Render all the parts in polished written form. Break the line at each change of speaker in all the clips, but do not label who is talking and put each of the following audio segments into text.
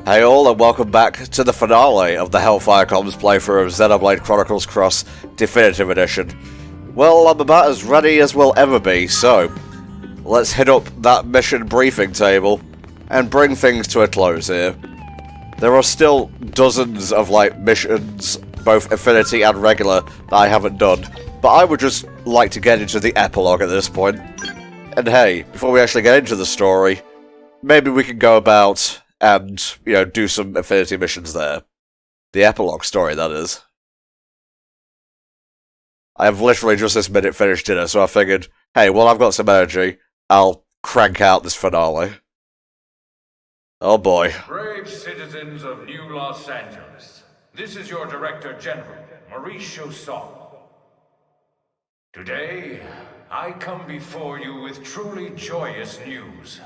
Hey all, and welcome back to the finale of the HellfireComms playthrough of Xenoblade Chronicles Cross Definitive Edition. Well, I'm about as ready as we'll ever be, so let's hit up that mission briefing table and bring things to a close here. There are still dozens of missions, both Affinity and regular, that I haven't done, but I would just like to get into the epilogue at this point. And hey, before we actually get into the story, maybe we can go about and, do some Affinity missions there. The epilogue story, that is. I have literally just this minute finished dinner, so I figured, hey, well, I've got some energy, I'll crank out this finale. Oh boy.
Brave citizens of New Los Angeles, this is your Director General, Maurice Chausson. Today, I come before you with truly joyous news.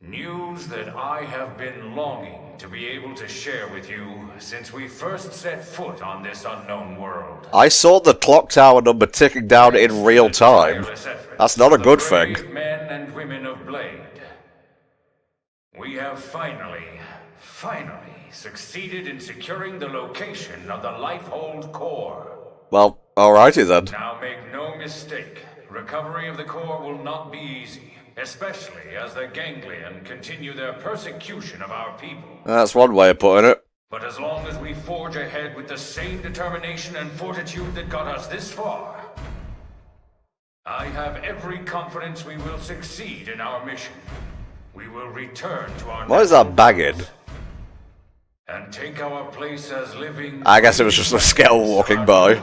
News that I have been longing to be able to share with you since we first set foot on this unknown world.
I saw the clock tower number ticking down in real time. That's not a good thing.
Men and women of Blade. We have finally succeeded in securing the location of the Lifehold core.
Well, alrighty then.
Now make no mistake, recovery of the core will not be easy, especially as the Ganglion continue their persecution of our people.
That's one way of putting it.
But as long as we forge ahead with the same determination and fortitude that got us this far, I have every confidence we will succeed in our mission. We will return to our...
What is that bagging?
And take our place as living...
I guess it was just a Skell walking by.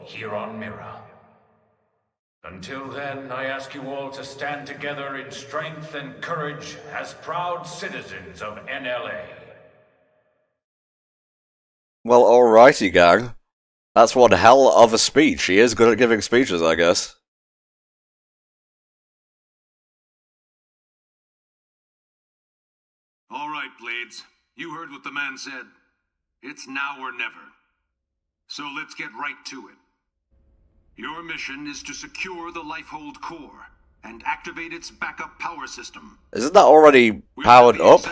Here on Mira. Until then, I ask you all to stand together in strength and courage as proud citizens of NLA.
Well, alrighty, gang. That's one hell of a speech. He is good at giving speeches, I guess.
All right, Blades. You heard what the man said. It's now or never. So let's get right to it. Your mission is to secure the Lifehold core and activate its backup power system.
Isn't that already powered up?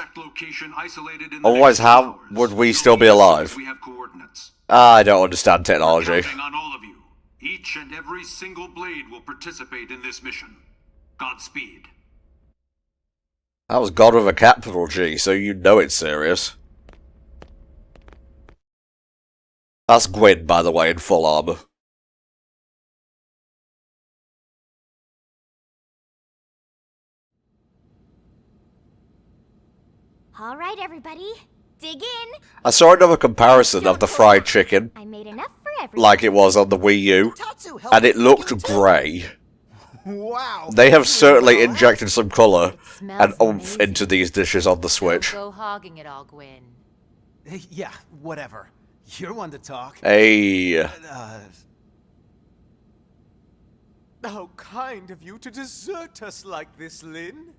Otherwise, how would we still be alive?
We have coordinates.
I don't understand technology.
We're counting on all of you. Each and every single Blade will participate in this mission. Godspeed.
That was God with a capital G, so you know it's serious. That's Gwyn, by the way, in full armor.
All right, everybody, dig in.
I saw another comparison of the fried chicken,
I made enough for everyone.
like it was on the Wii U, and it looked grey.
Wow.
They have certainly injected some colour and oomph into these dishes on the Switch.
Go hogging it all, Gwyn.
Yeah, whatever. You're one to talk.
Hey.
How kind of you to desert us like this, Lynn.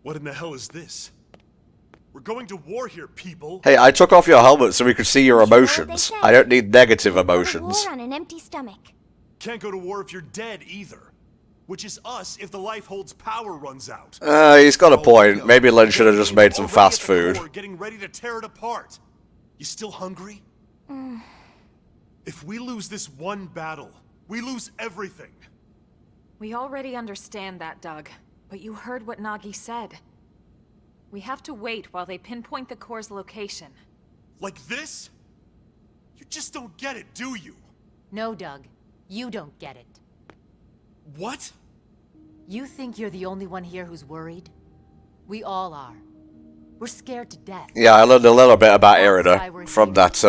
What in the hell is this? We're going to war here, people.
Hey, I took off your helmet so we could see your emotions. I don't need negative emotions.
War on an empty stomach.
Can't go to war if you're dead either. Which is us if the Lifehold's power runs out.
He's got a point. Maybe Lynn should have just made some fast food.
Getting ready to tear it apart. You still hungry? If we lose this one battle, we lose everything.
We already understand that, Doug. But you heard what Nagi said. We have to wait while they pinpoint the core's location.
Like this? You just don't get it, do you?
No, Doug. You don't get it.
What?
You think you're the only one here who's worried? We all are. We're scared to death.
Yeah, I learned a little bit about Irina from that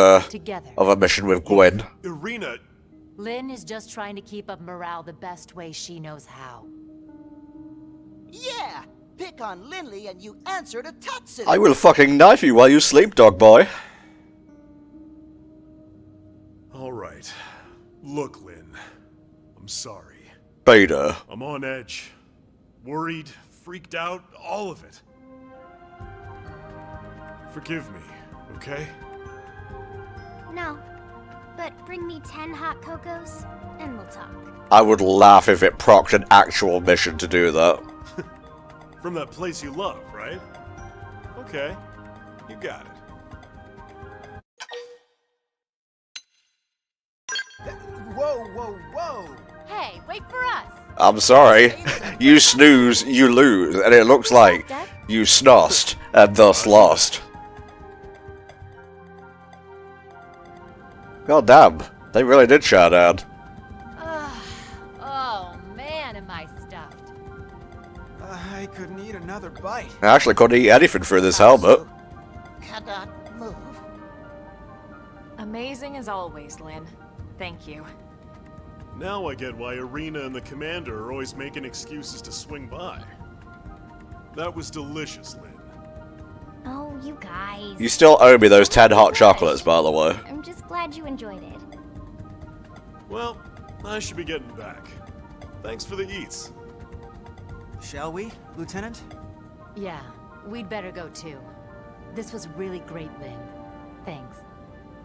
other mission with Gwyn.
Irina...
Lynn is just trying to keep up morale the best way she knows how.
Yeah! Pick on Lindley and you answer to Tatsu!
I will fucking knife you while you sleep, dog boy.
Alright. Look, Lynn. I'm sorry.
Beta.
I'm on edge. Worried, freaked out, all of it. Forgive me, okay?
No, but bring me 10 hot cocos, and we'll talk.
I would laugh if it procced an actual mission to do that.
From that place you love, right? Okay, you got it.
Whoa, whoa, whoa!
Hey, wait for us!
I'm sorry. You snooze, you lose, and it looks like you snossed and thus lost. God damn, they really did shut down.
Oh man, am I stuffed.
I couldn't eat another bite.
I actually couldn't eat anything through this helmet.
Cannot move.
Amazing as always, Lynn. Thank you.
Now I get why Arena and the Commander are always making excuses to swing by. That was delicious, Lynn.
Oh, you guys.
You still owe me those 10 hot chocolates, by the way.
I'm just glad you enjoyed it.
Well, I should be getting back. Thanks for the eats.
Shall we, Lieutenant?
Yeah, we'd better go too. This was really great, Lynn. Thanks.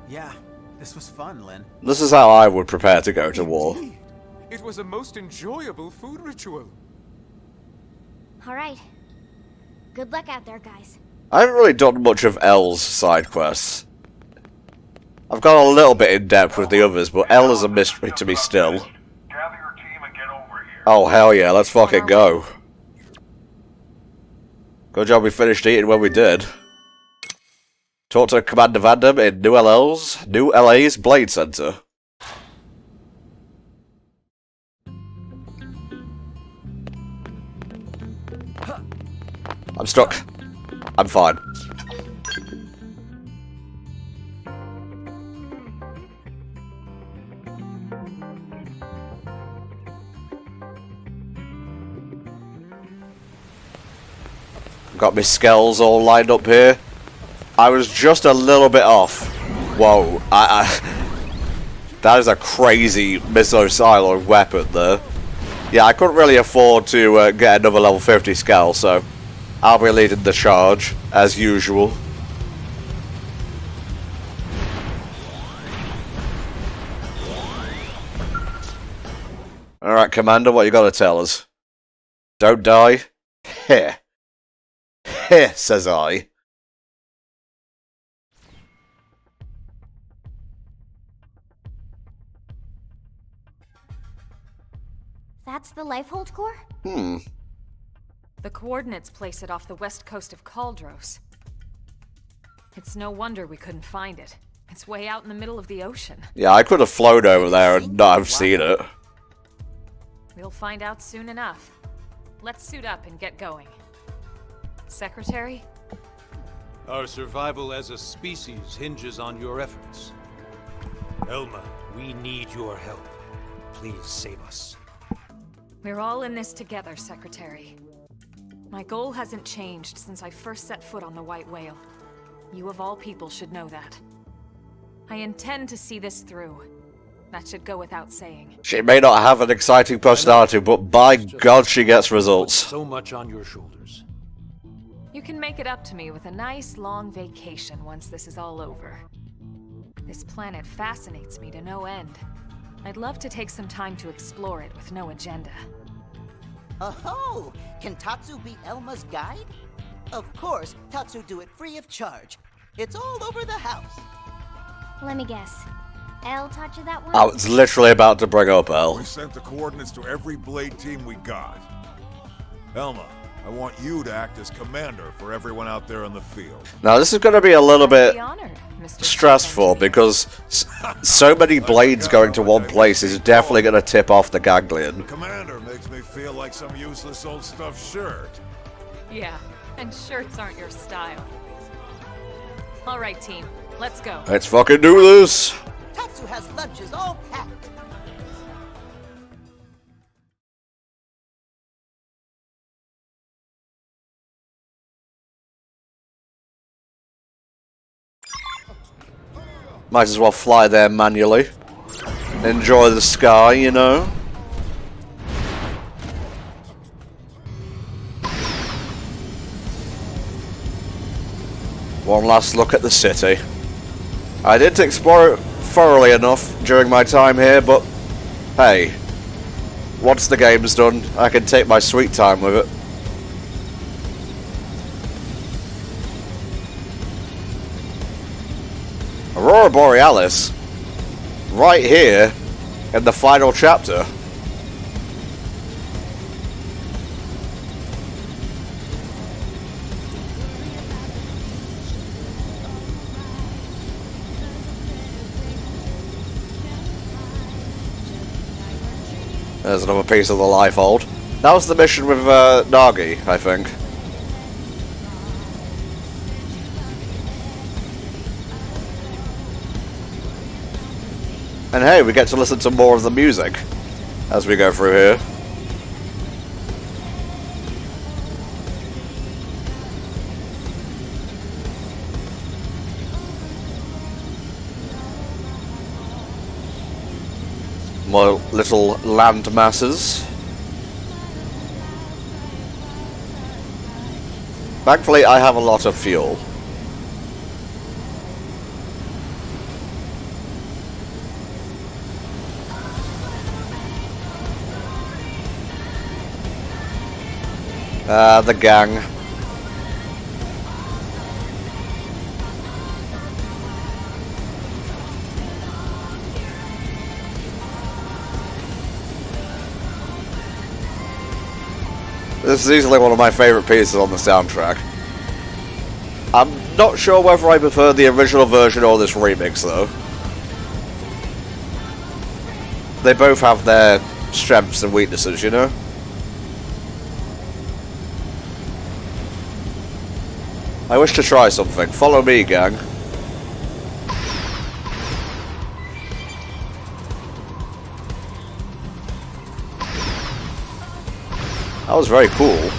Yeah, this was fun, Lynn.
This is how I would prepare to go to war.
Indeed. It was a most enjoyable food ritual.
All right. Good luck out there, guys.
I haven't really done much of L's side quests. I've got a little bit in depth with the others, but L is a mystery to me still.
Gather your team and get over here.
Oh hell yeah, let's fucking go. Good job we finished eating when we did. Talk to Commander Vandam in New LA's Blade Center. I'm stuck. I'm fine. Got my Skells all lined up here. I was just a little bit off. Whoa, that is a crazy missile weapon there. Yeah, I couldn't really afford to get another level 50 Skell, so I'll be leading the charge, as usual. Alright, Commander, what you gotta tell us? Don't die? Heh. Heh, says I.
That's the Lifehold core?
The coordinates place it off the west coast of Kaldros. It's no wonder we couldn't find it. It's way out in the middle of the ocean.
Yeah, I could have flown over there and not have seen it.
We'll find out soon enough. Let's suit up and get going. Secretary?
Our survival as a species hinges on your efforts. Elma, we need your help. Please save us.
We're all in this together, Secretary. My goal hasn't changed since I first set foot on the White Whale. You of all people should know that. I intend to see this through. That should go without saying.
She may not have an exciting personality, but by God she gets results.
So much on your shoulders.
You can make it up to me with a nice long vacation once this is all over. This planet fascinates me to no end. I'd love to take some time to explore it with no agenda.
Oh, can Tatsu be Elma's guide? Of course, Tatsu do it free of charge. It's all over the house.
Let me guess. Elle taught you that one?
I was literally about to bring up L.
We sent the coordinates to every Blade team we got. Elma, I want you to act as commander for everyone out there in the field.
Now this is going to be a little bit
Be honored, Mr.
stressful because so many blades going to one place is definitely going to tip off the ganglion.
Commander makes me feel like some useless old stuffed shirt.
Yeah, and shirts aren't your style. All right, team, let's go.
Let's fucking do this!
Tatsu has lunches all packed.
Might as well fly there manually. Enjoy the sky, you know. One last look at the city. I didn't explore it thoroughly enough during my time here, but hey, once the game's done, I can take my sweet time with it. Aurora Borealis. Right here in the final chapter. There's another piece of the Lifehold. That was the mission with Nagi, I think. And hey, we get to listen to more of the music as we go through here. More little land masses. Thankfully, I have a lot of fuel. The gang. This is easily one of my favourite pieces on the soundtrack. I'm not sure whether I prefer the original version or this remix, though. They both have their strengths and weaknesses, you know? I wish to try something. Follow me, gang. That was very cool.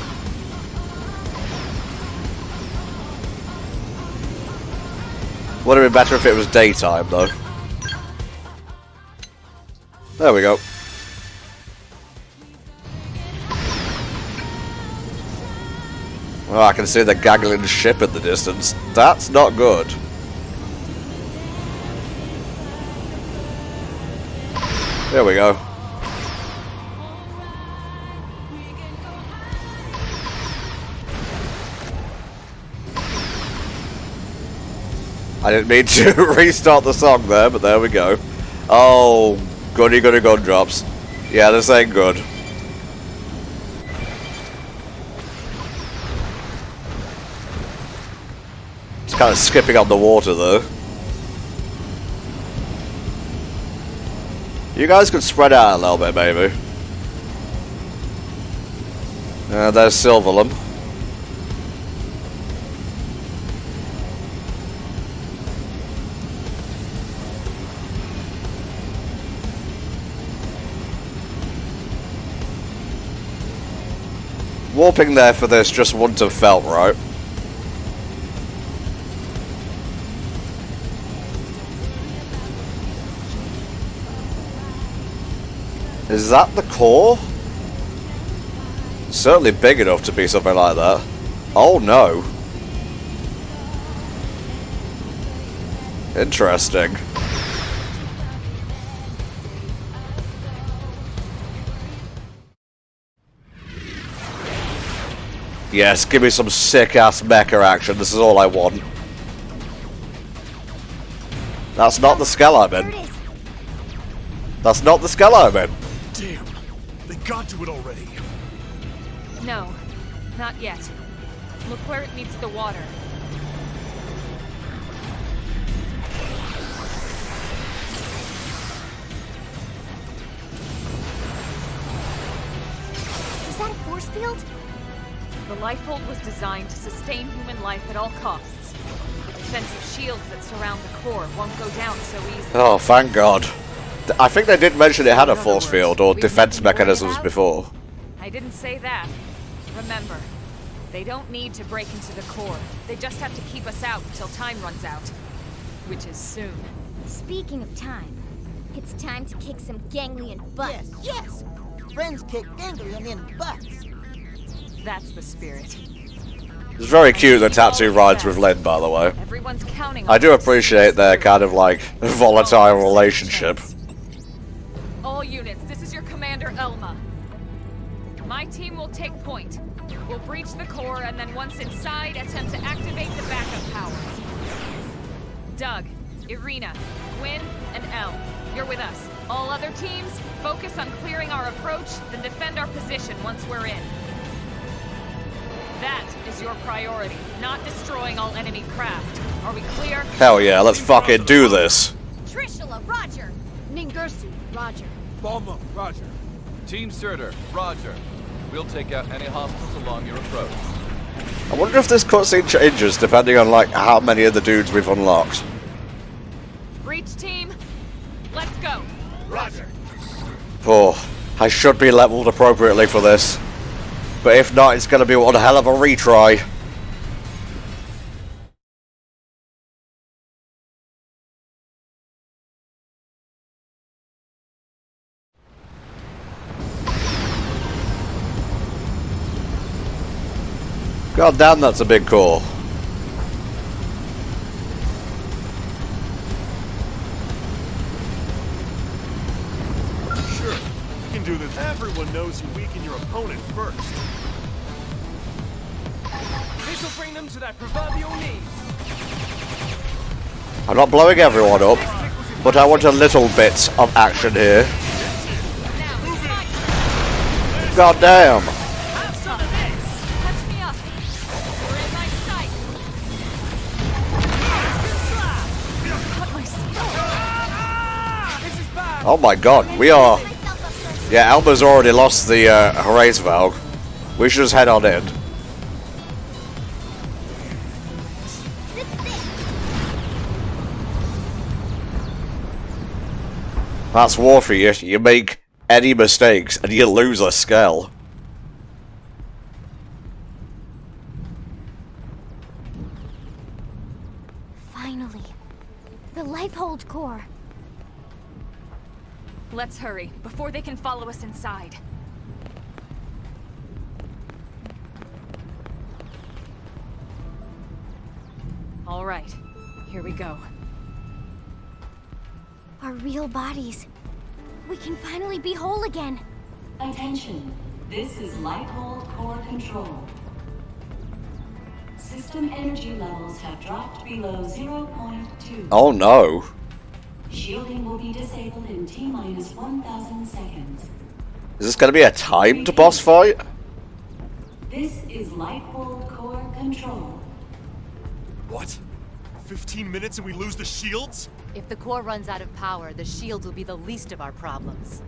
Would have been better if it was daytime, though. There we go. Oh, I can see the gaggling ship in the distance. That's not good. There we go. I didn't mean to restart the song there, but there we go. Oh, goody goody gun drops. Yeah, this ain't good. It's kind of skipping on the water, though. You guys could spread out a little bit, maybe. There's Silverlum. Warping there for this just wouldn't have felt right. Is that the core? Certainly big enough to be something like that. Oh no. Interesting. Yes, give me some sick-ass mecha action. This is all I want. That's not the Skell I'm in. That's not the Skell I'm in.
Damn, they got to it already.
No, not yet. Look where it meets the water.
Is that a force field?
The Lifehold was designed to sustain human life at all costs. The defensive shields that surround the core won't go down so easily.
Oh, thank God. I think they did mention it had a force field or defense mechanisms before.
I didn't say that. Remember, they don't need to break into the core. They just have to keep us out until time runs out. Which is soon.
Speaking of time, it's time to kick some ganglion butts.
Yes, yes! Friends kick ganglion in butts.
That's the spirit.
It's very cute that Tatsu rides with Lynn, by the way.
Everyone's counting on
I do
us.
appreciate their kind of like volatile relationship.
All units, this is your commander, Elma. My team will take point. We'll breach the core, and then once inside, attempt to activate the backup power. Doug, Irina, Gwyn, and Elle. You're with us. All other teams, focus on clearing our approach, then defend our position once we're in. That is your priority, not destroying all enemy craft. Are we clear?
Hell yeah, let's fucking do this.
Trishula, roger. Ningursu, roger.
Bomba, roger. Team Surtur, roger. We'll take out any hostiles along your approach.
I wonder if this cutscene changes depending on, like, how many of the dudes we've unlocked.
Breach team, let's go.
Roger.
Oh, I should be leveled appropriately for this. But if not, it's gonna be one hell of a retry. God damn, that's a big core.
Sure, you can do this. Everyone knows you weaken your opponent first.
This'll bring them to that proverbial knees.
I'm not blowing everyone up, but I want a little bit of action here. God damn.
Have some of this. Catch me up. We're in my sight. Cut my
This is bad.
Oh my god, we are... Yeah, Alba's already lost the Herace Valve. We should just head on in. That's war for you. You make any mistakes and you lose a Skell.
Finally. The Lifehold core.
Let's hurry, before they can follow us inside. All right, here we go.
Our real bodies. We can finally be whole again.
Attention. This is Lifehold Core Control. System energy levels have dropped below 0.2.
Oh no.
Shielding will be disabled in T-minus 1,000 seconds.
Is this gonna be a timed boss fight?
This is Lifehold Core Control.
What? 15 minutes and we lose the shields?
If the core runs out of power, the shields will be the least of our problems.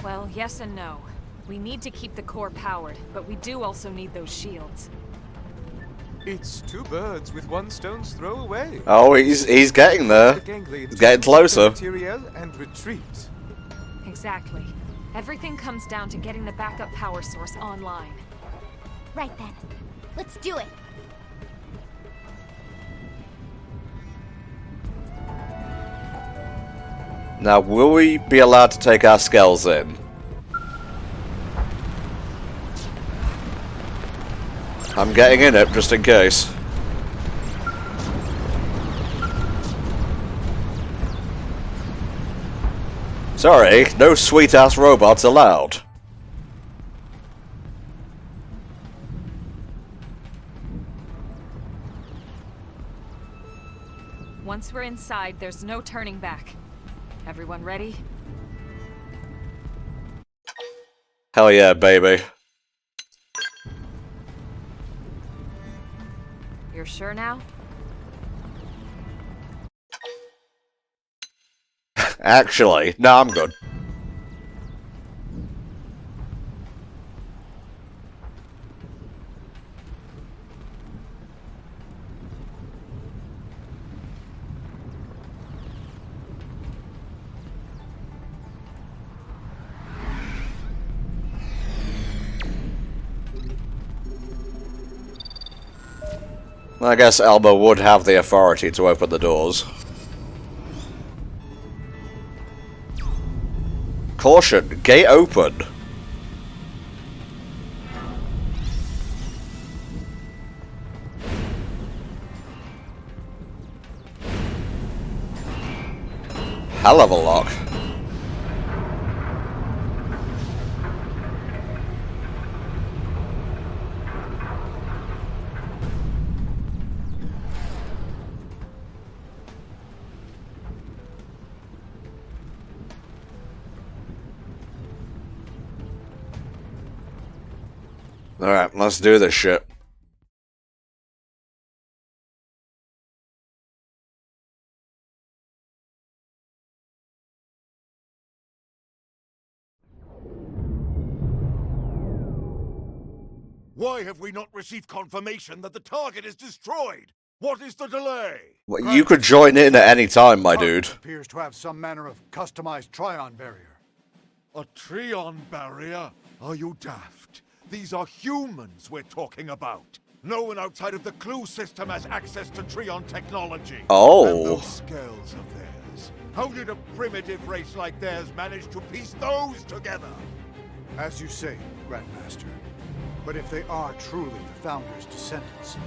Well, yes and no. We need to keep the core powered, but we do also need those shields.
It's two birds with one stone's throw away.
Oh, he's getting there. He's getting closer.
Materiel and retreat.
Exactly. Everything comes down to getting the backup power source online.
Right then. Let's do it.
Now, will we be allowed to take our Skells in? I'm getting in it, just in case. Sorry, no sweet-ass robots allowed.
Once we're inside, there's no turning back. Everyone ready?
Hell yeah, baby.
You're sure now?
Actually, no, I'm good. I guess Elba would have the authority to open the doors. Caution, gate open. Hell of a lock. Alright, let's do this shit.
Why have we not received confirmation that the target is destroyed? What is the delay?
Well, you could join in at any time, my dude.
Appears to have some manner of customized Trion barrier.
A Trion barrier? Are you daft? These are humans we're talking about. No one outside of the Clue system has access to Trion technology.
Oh.
And those Skells of theirs. How did a primitive race like theirs manage to piece those together?
As you say, Grandmaster. But if they are truly the Founder's descendants...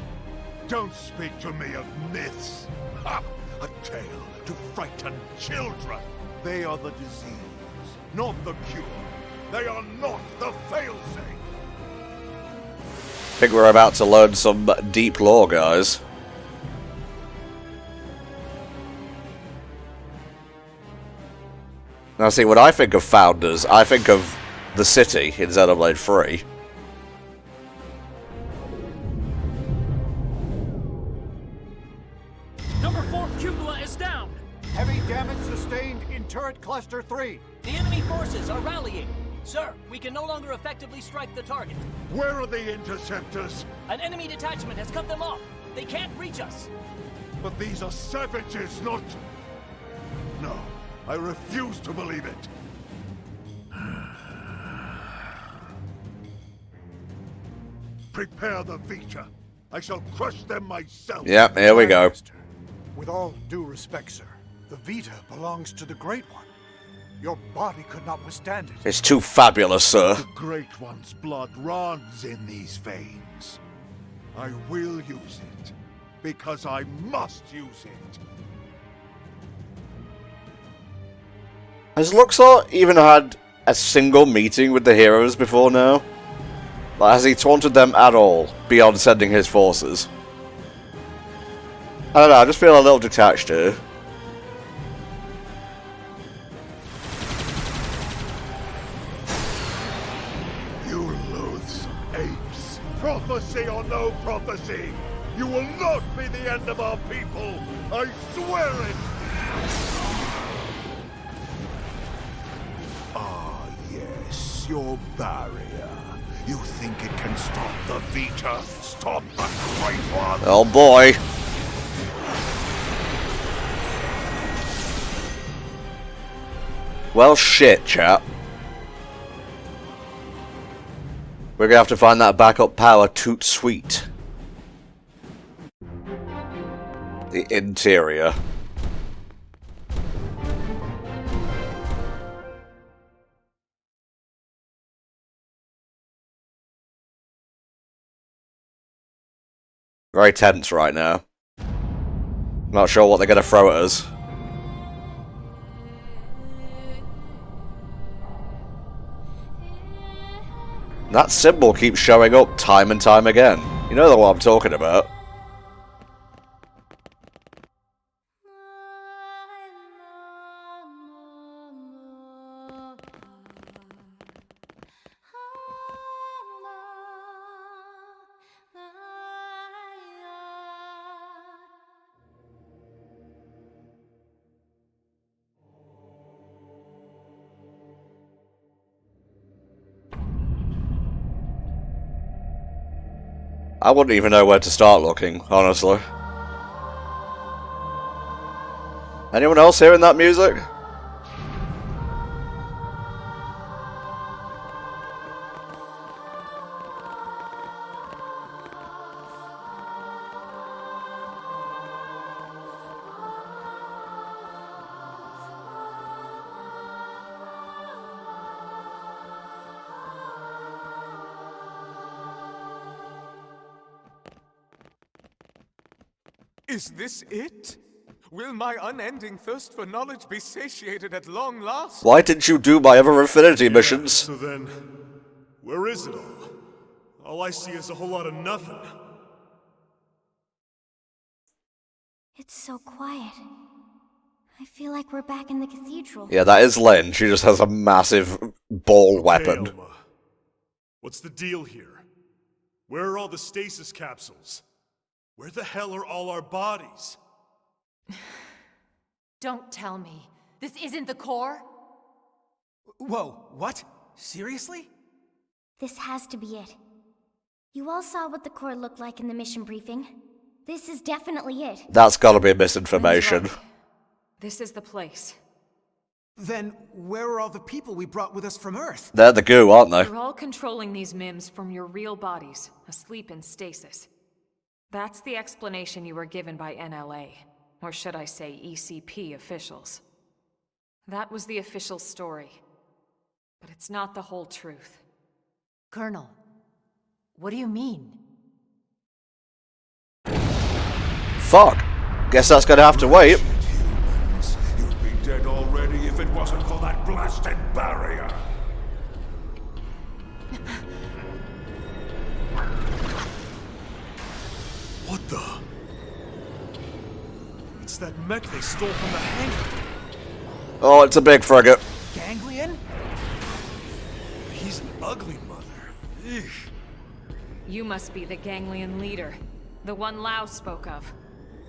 Don't speak to me of myths. Ha! A tale to frighten children. They are the disease, not the cure. They are not the failsafe.
I think we're about to learn some deep lore, guys. Now see, when I think of Founders, I think of the city in Xenoblade 3.
Number 4 cupola is down!
Heavy damage sustained in turret cluster 3.
The enemy forces are rallying. Sir, we can no longer effectively strike the target.
Where are the interceptors?
An enemy detachment has cut them off. They can't reach us.
But these are savages, not... No, I refuse to believe it. Prepare the Vita. I shall crush them myself.
Yep, here we go.
With all due respect, sir, the Vita belongs to the Great One. Your body could not withstand it.
It's too fabulous, sir.
The Great One's blood runs in these veins. I will use it, because I must use it.
Has Luxor even had a single meeting with the heroes before now? Like, has he taunted them at all, beyond sending his forces? I don't know, I just feel a little detached here.
You loathsome apes! Prophecy or no prophecy! You will not be the end of our people! I swear it! Ah, yes, your barrier. You think it can stop the Vita? Stop the Great One!
Oh boy! Well, shit, chap. We're gonna have to find that backup power toot sweet. The interior. Very tense right now. Not sure what they're gonna throw at us. That symbol keeps showing up time and time again. You know the one I'm talking about. I wouldn't even know where to start looking, honestly. Anyone else hearing that music?
Is this it? Will my unending thirst for knowledge be satiated at long last?
Why didn't you do my other Infinity missions?
So then, where is it all? All I see is a whole lot of nothing.
It's so quiet. I feel like we're back in the cathedral.
Yeah, that is Lynn. She just has a massive ball weapon.
Hey, Elma. What's the deal here? Where are all the stasis capsules? Where the hell are all our bodies?
Don't tell me. This isn't the core?
Whoa, what? Seriously?
This has to be it. You all saw what the core looked like in the mission briefing. This is definitely it.
That's gotta be misinformation.
Right. This is the place.
Then where are all the people we brought with us from Earth?
They're the goo, aren't they?
You're all controlling these MIMs from your real bodies, asleep in stasis. That's the explanation you were given by NLA, or should I say ECP officials. That was the official story. But it's not the whole truth.
Colonel, what do you mean?
Fuck. Guess that's gonna have to wait.
You'd be dead already if it wasn't for that blasted barrier.
What the? It's that mech they stole from the hangar.
Oh, it's a big frigate.
Ganglion?
He's an ugly mother. Eugh.
You must be the Ganglion leader. The one Lao spoke of.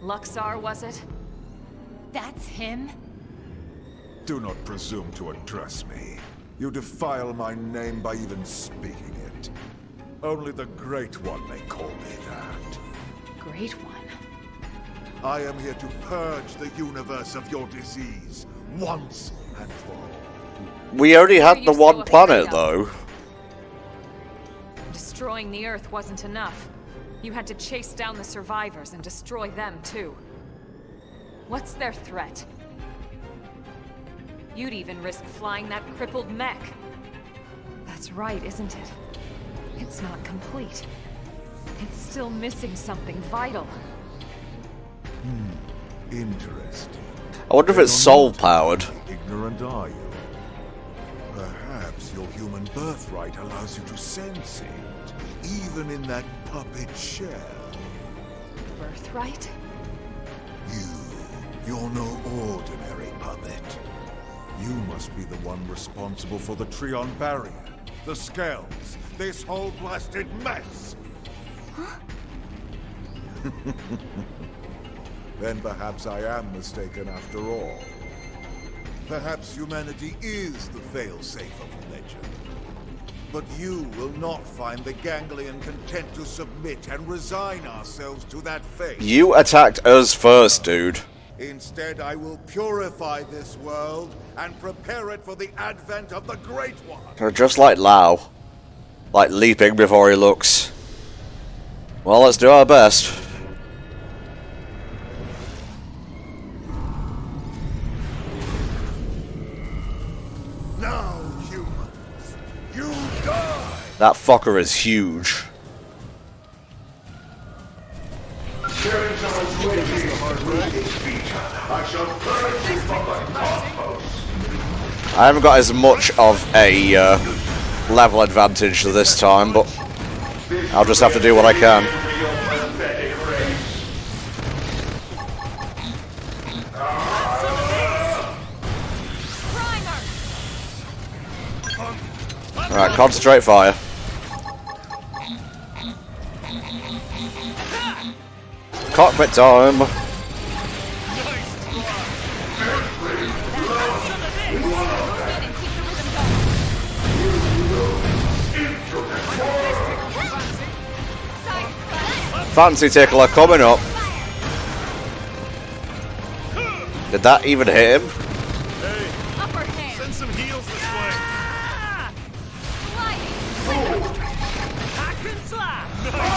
Luxar, was it?
That's him?
Do not presume to address me. You defile my name by even speaking it. Only the Great One may call me that.
Great One?
I am here to purge the universe of your disease, once and for all.
We already had the one planet, though.
Destroying the Earth wasn't enough. You had to chase down the survivors and destroy them, too. What's their threat? You'd even risk flying that crippled mech. That's right, isn't it? It's not complete. It's still missing something vital.
Interesting.
I wonder if it's soul-powered.
Ignorant are you? Perhaps your human birthright allows you to sense it, even in that puppet shell.
Birthright?
You're no ordinary puppet. You must be the one responsible for the Trion barrier, the Skells, this whole blasted mess!
Huh?
Then perhaps I am mistaken after all. Perhaps humanity is the failsafe of legend. But you will not find the Ganglion content to submit and resign ourselves to that fate.
You attacked us first, dude.
Instead, I will purify this world and prepare it for the advent of the Great One.
Just like Lao. Like leaping before he looks. Well, let's do our best.
Now, humans, you die!
That fucker is huge. I haven't got as much of a level advantage this time, but I'll just have to do what I can. Alright, concentrate fire. Cockpit time! Fancy tickler coming up. Did that even hit him?
Hey, send some heals this way.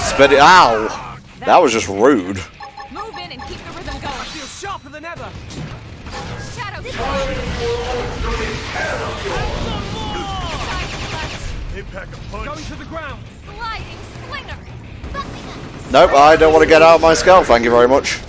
Spin it. Ow! That was just rude.
Move in and keep the rhythm going. I feel sharper than ever. Shadow.
They pack a punch.
Going to the ground.
Sliding slinger.
Nope, I don't want to get out of my skull, thank you very much.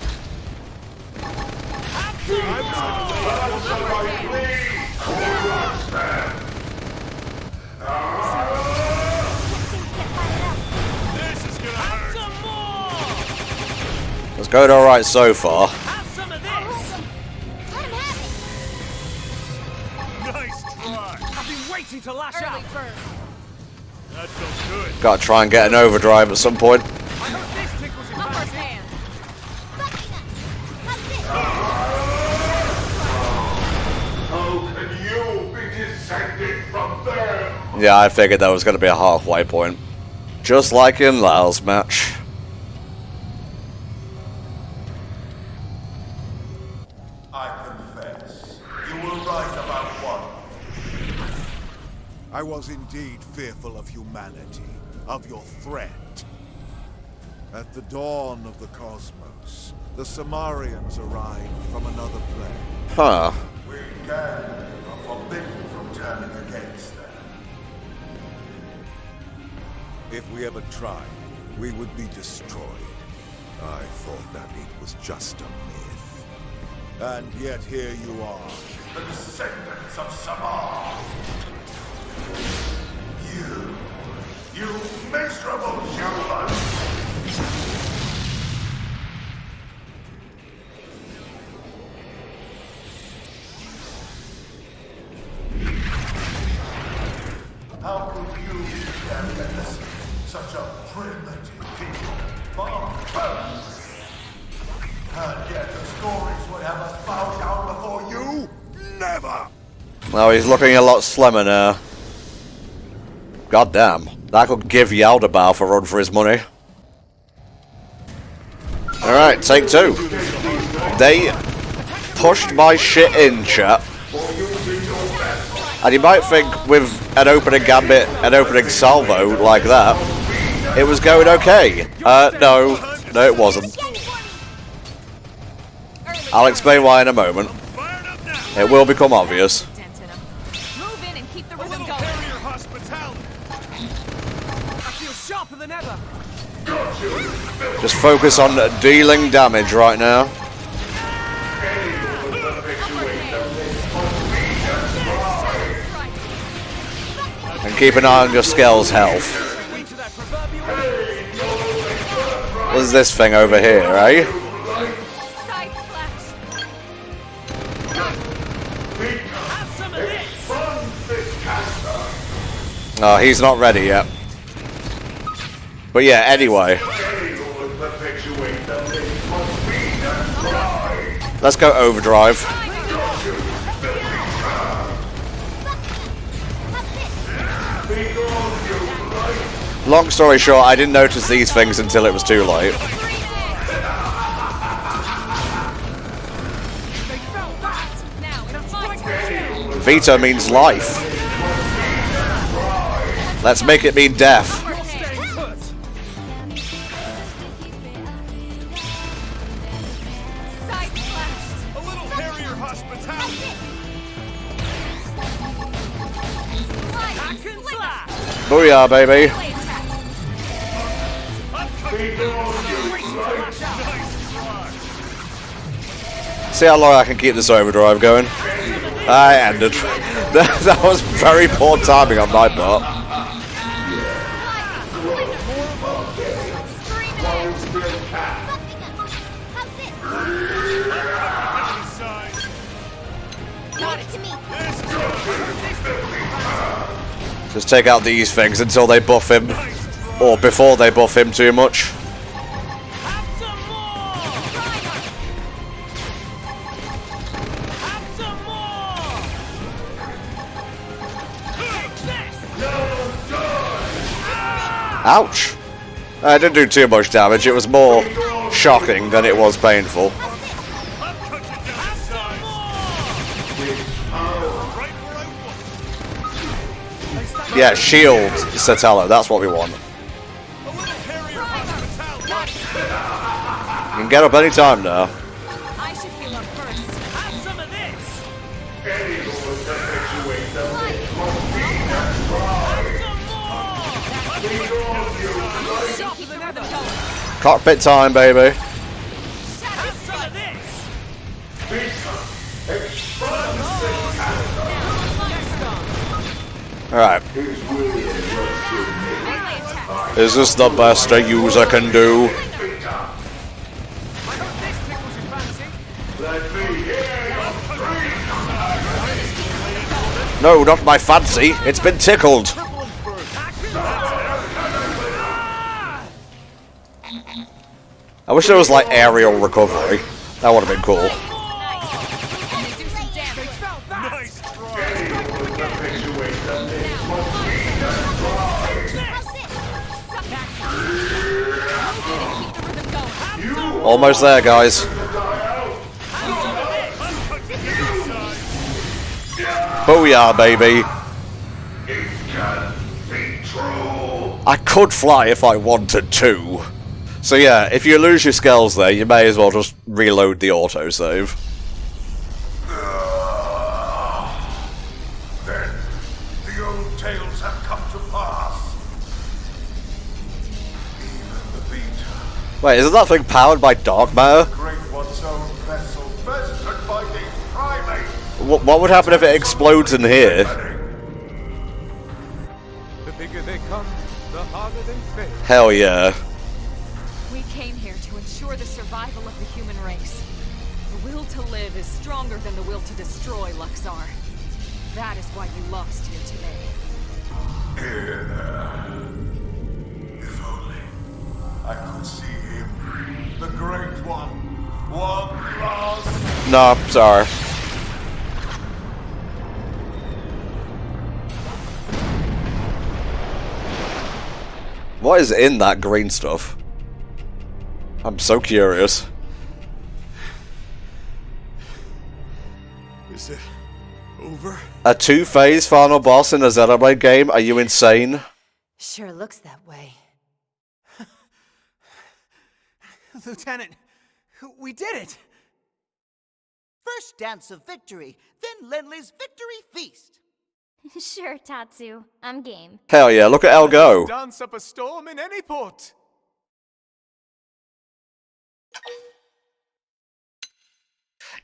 It's going alright so far.
Nice try. I've been waiting to lash out.
Gotta try and get an overdrive at some point. Yeah, I figured that was going to be a halfway point. Just like in Lyle's match.
I confess, you were right about one. I was indeed fearful of humanity, of your threat. At the dawn of the cosmos, the Samarians arrived from another plane.
Huh.
We are forbidden from turning against them. If we ever tried, we would be destroyed. I thought that it was just a myth. And yet here you are, the descendants of Samar. You miserable human! How could you stand against such a primitive people? Barbarians! And yet the stories would have us bow down before you? Never!
Well, he's looking a lot slimmer now. God damn, that could give Yaldabaoth a run for his money. Alright, take two. They pushed my shit in, chat. And you might think with an opening gambit, an opening salvo like that, it was going okay. No, it wasn't. I'll explain why in a moment. It will become obvious.
Move in and keep the rhythm going. Sharper than ever.
Just focus on dealing damage right now. And keep an eye on your Skells' health. What's this thing over here, eh? Oh, he's not ready yet. But yeah, anyway. Let's go overdrive. Long story short, I didn't notice these things until it was too late. Vita means life. Let's make it mean death. Booyah, baby. See how long I can keep this overdrive going. I ended. That was very poor timing on my part. Just take out these things until they buff him, or before they buff him too much. Ouch! I didn't do too much damage, it was more shocking than it was painful. Yeah, shield Satello, that's what we want. You can get up any time now.
I should heal up first. Have some of this.
Cockpit time, baby. Alright. Is this the best a user can do? No, not my fancy. It's been tickled. I wish there was like aerial recovery. That would have been cool. Almost there, guys. Booyah, baby. I could fly if I wanted to. So yeah, if you lose your Skells there, you may as well just reload the autosave.
Then the old tales have come to pass. Even the Vita,
Wait, isn't that thing powered by dark matter?
Great One's own vessel, bested by these primates.
What would happen if it explodes in here?
The bigger they come, the harder they fail.
Hell yeah.
We came here to ensure the survival of the human race. The will to live is stronger than the will to destroy, Luxar. That is why you lost here today.
If only I could see him, the Great One, one last.
No, sorry. What is in that green stuff? I'm so curious.
Is it over?
A 2-phase final boss in a Xenoblade game? Are you insane?
Sure looks that way.
Lieutenant, we did it! First dance of victory, then Lenly's victory feast.
Sure, Tatsu. I'm game.
Hell yeah, look at Elle go.
Dance up a storm in any port.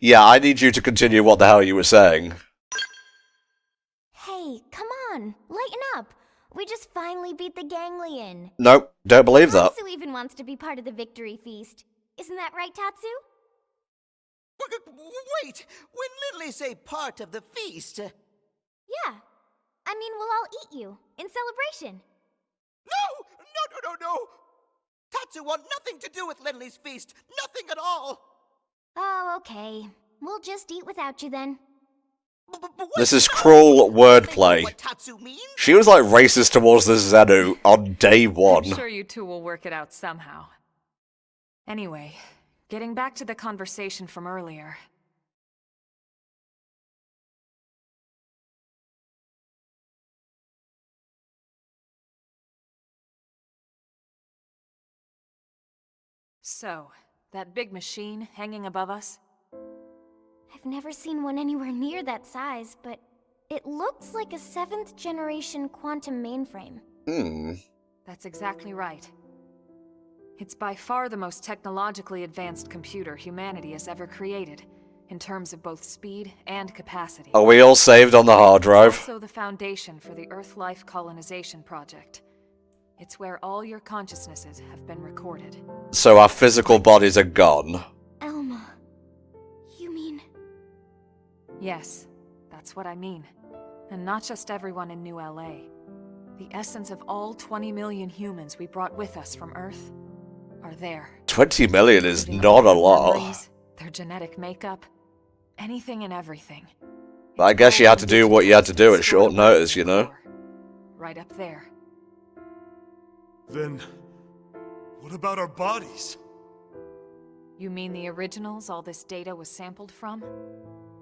Yeah, I need you to continue what the hell you were saying.
Hey, come on. Lighten up. We just finally beat the Ganglion.
Nope, don't believe that.
Tatsu even wants to be part of the victory feast. Isn't that right, Tatsu?
Wait! When Lenly say part of the feast...
Yeah. I mean, we'll all eat you. In celebration.
No! Tatsu want nothing to do with Lenly's feast. Nothing at all.
Oh, okay. We'll just eat without you then.
This is cruel wordplay. She was like racist towards this Xenu on day one.
I'm sure you two will work it out somehow. Anyway, getting back to the conversation from earlier. So, that big machine hanging above us?
I've never seen one anywhere near that size, but it looks like a 7th generation quantum mainframe.
That's exactly right. It's by far the most technologically advanced computer humanity has ever created, in terms of both speed and capacity.
Are we all saved on the hard drive?
It's also the foundation for the Earth-life colonization project. It's where all your consciousnesses have been recorded.
So our physical bodies are gone.
Elma. You mean...
Yes, that's what I mean. And not just everyone in New LA. The essence of all 20 million humans we brought with us from Earth are there.
20 million is not a lot.
Memories, their genetic makeup, anything and everything.
But I guess you had to do what you had to do at short notice, you know?
Right up there.
Then, what about our bodies?
You mean the originals all this data was sampled from?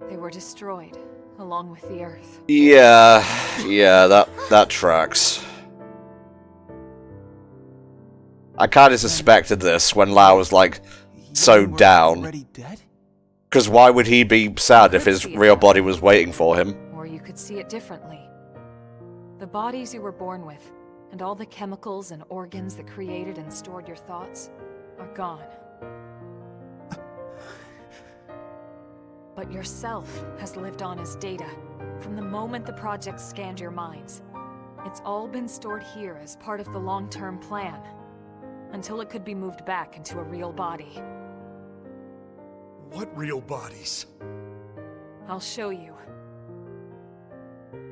They were destroyed, along with the Earth.
Yeah, that tracks. I kinda suspected this when Lau was like, so down. Because why would he be sad if his real body was waiting for him?
Or you could see it differently. The bodies you were born with, and all the chemicals and organs that created and stored your thoughts, are gone. But yourself has lived on as data, from the moment the project scanned your minds. It's all been stored here as part of the long-term plan, until it could be moved back into a real body.
What real bodies?
I'll show you.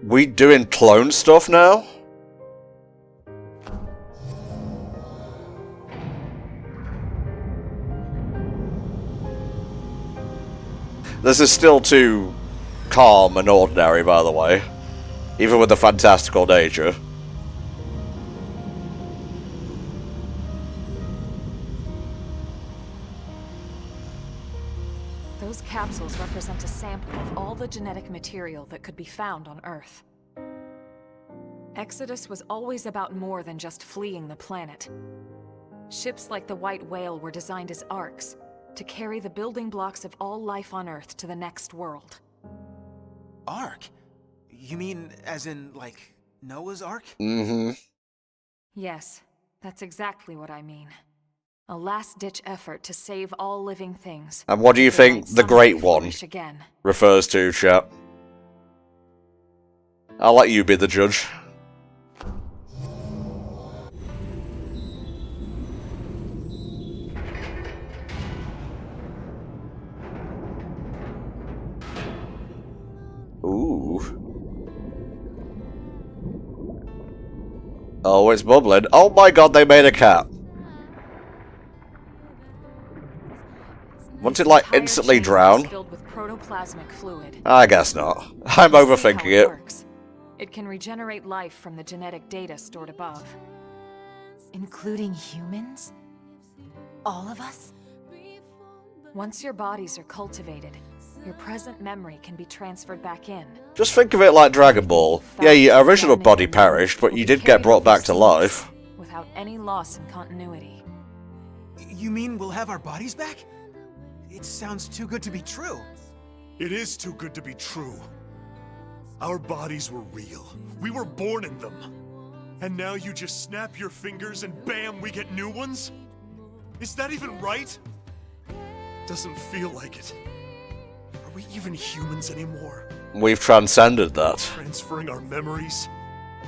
We doing clone stuff now? This is still too calm and ordinary, by the way. Even with the fantastical nature.
Those capsules represent a sample of all the genetic material that could be found on Earth. Exodus was always about more than just fleeing the planet. Ships like the White Whale were designed as arks, to carry the building blocks of all life on Earth to the next world.
Ark? You mean as in, like, Noah's Ark?
Mm-hmm.
Yes, that's exactly what I mean. A last-ditch effort to save all living things.
And what do you think the Great One refers to, chap? I'll let you be the judge. Ooh. Oh, it's bubbling. Oh my god, they made a cat. Won't it, like, instantly drown?
Filled with protoplasmic fluid.
I guess not. I'm overthinking it.
It can regenerate life from the genetic data stored above.
Including humans? All of us?
Once your bodies are cultivated, your present memory can be transferred back in.
Just think of it like Dragon Ball. Yeah, your original body perished, but you did get brought back to life.
Without any loss in continuity.
You mean we'll have our bodies back? It sounds too good to be true.
It is too good to be true. Our bodies were real. We were born in them. And now you just snap your fingers and bam, we get new ones? Is that even right? Doesn't feel like it. Are we even humans anymore?
We've transcended that.
Transferring our memories?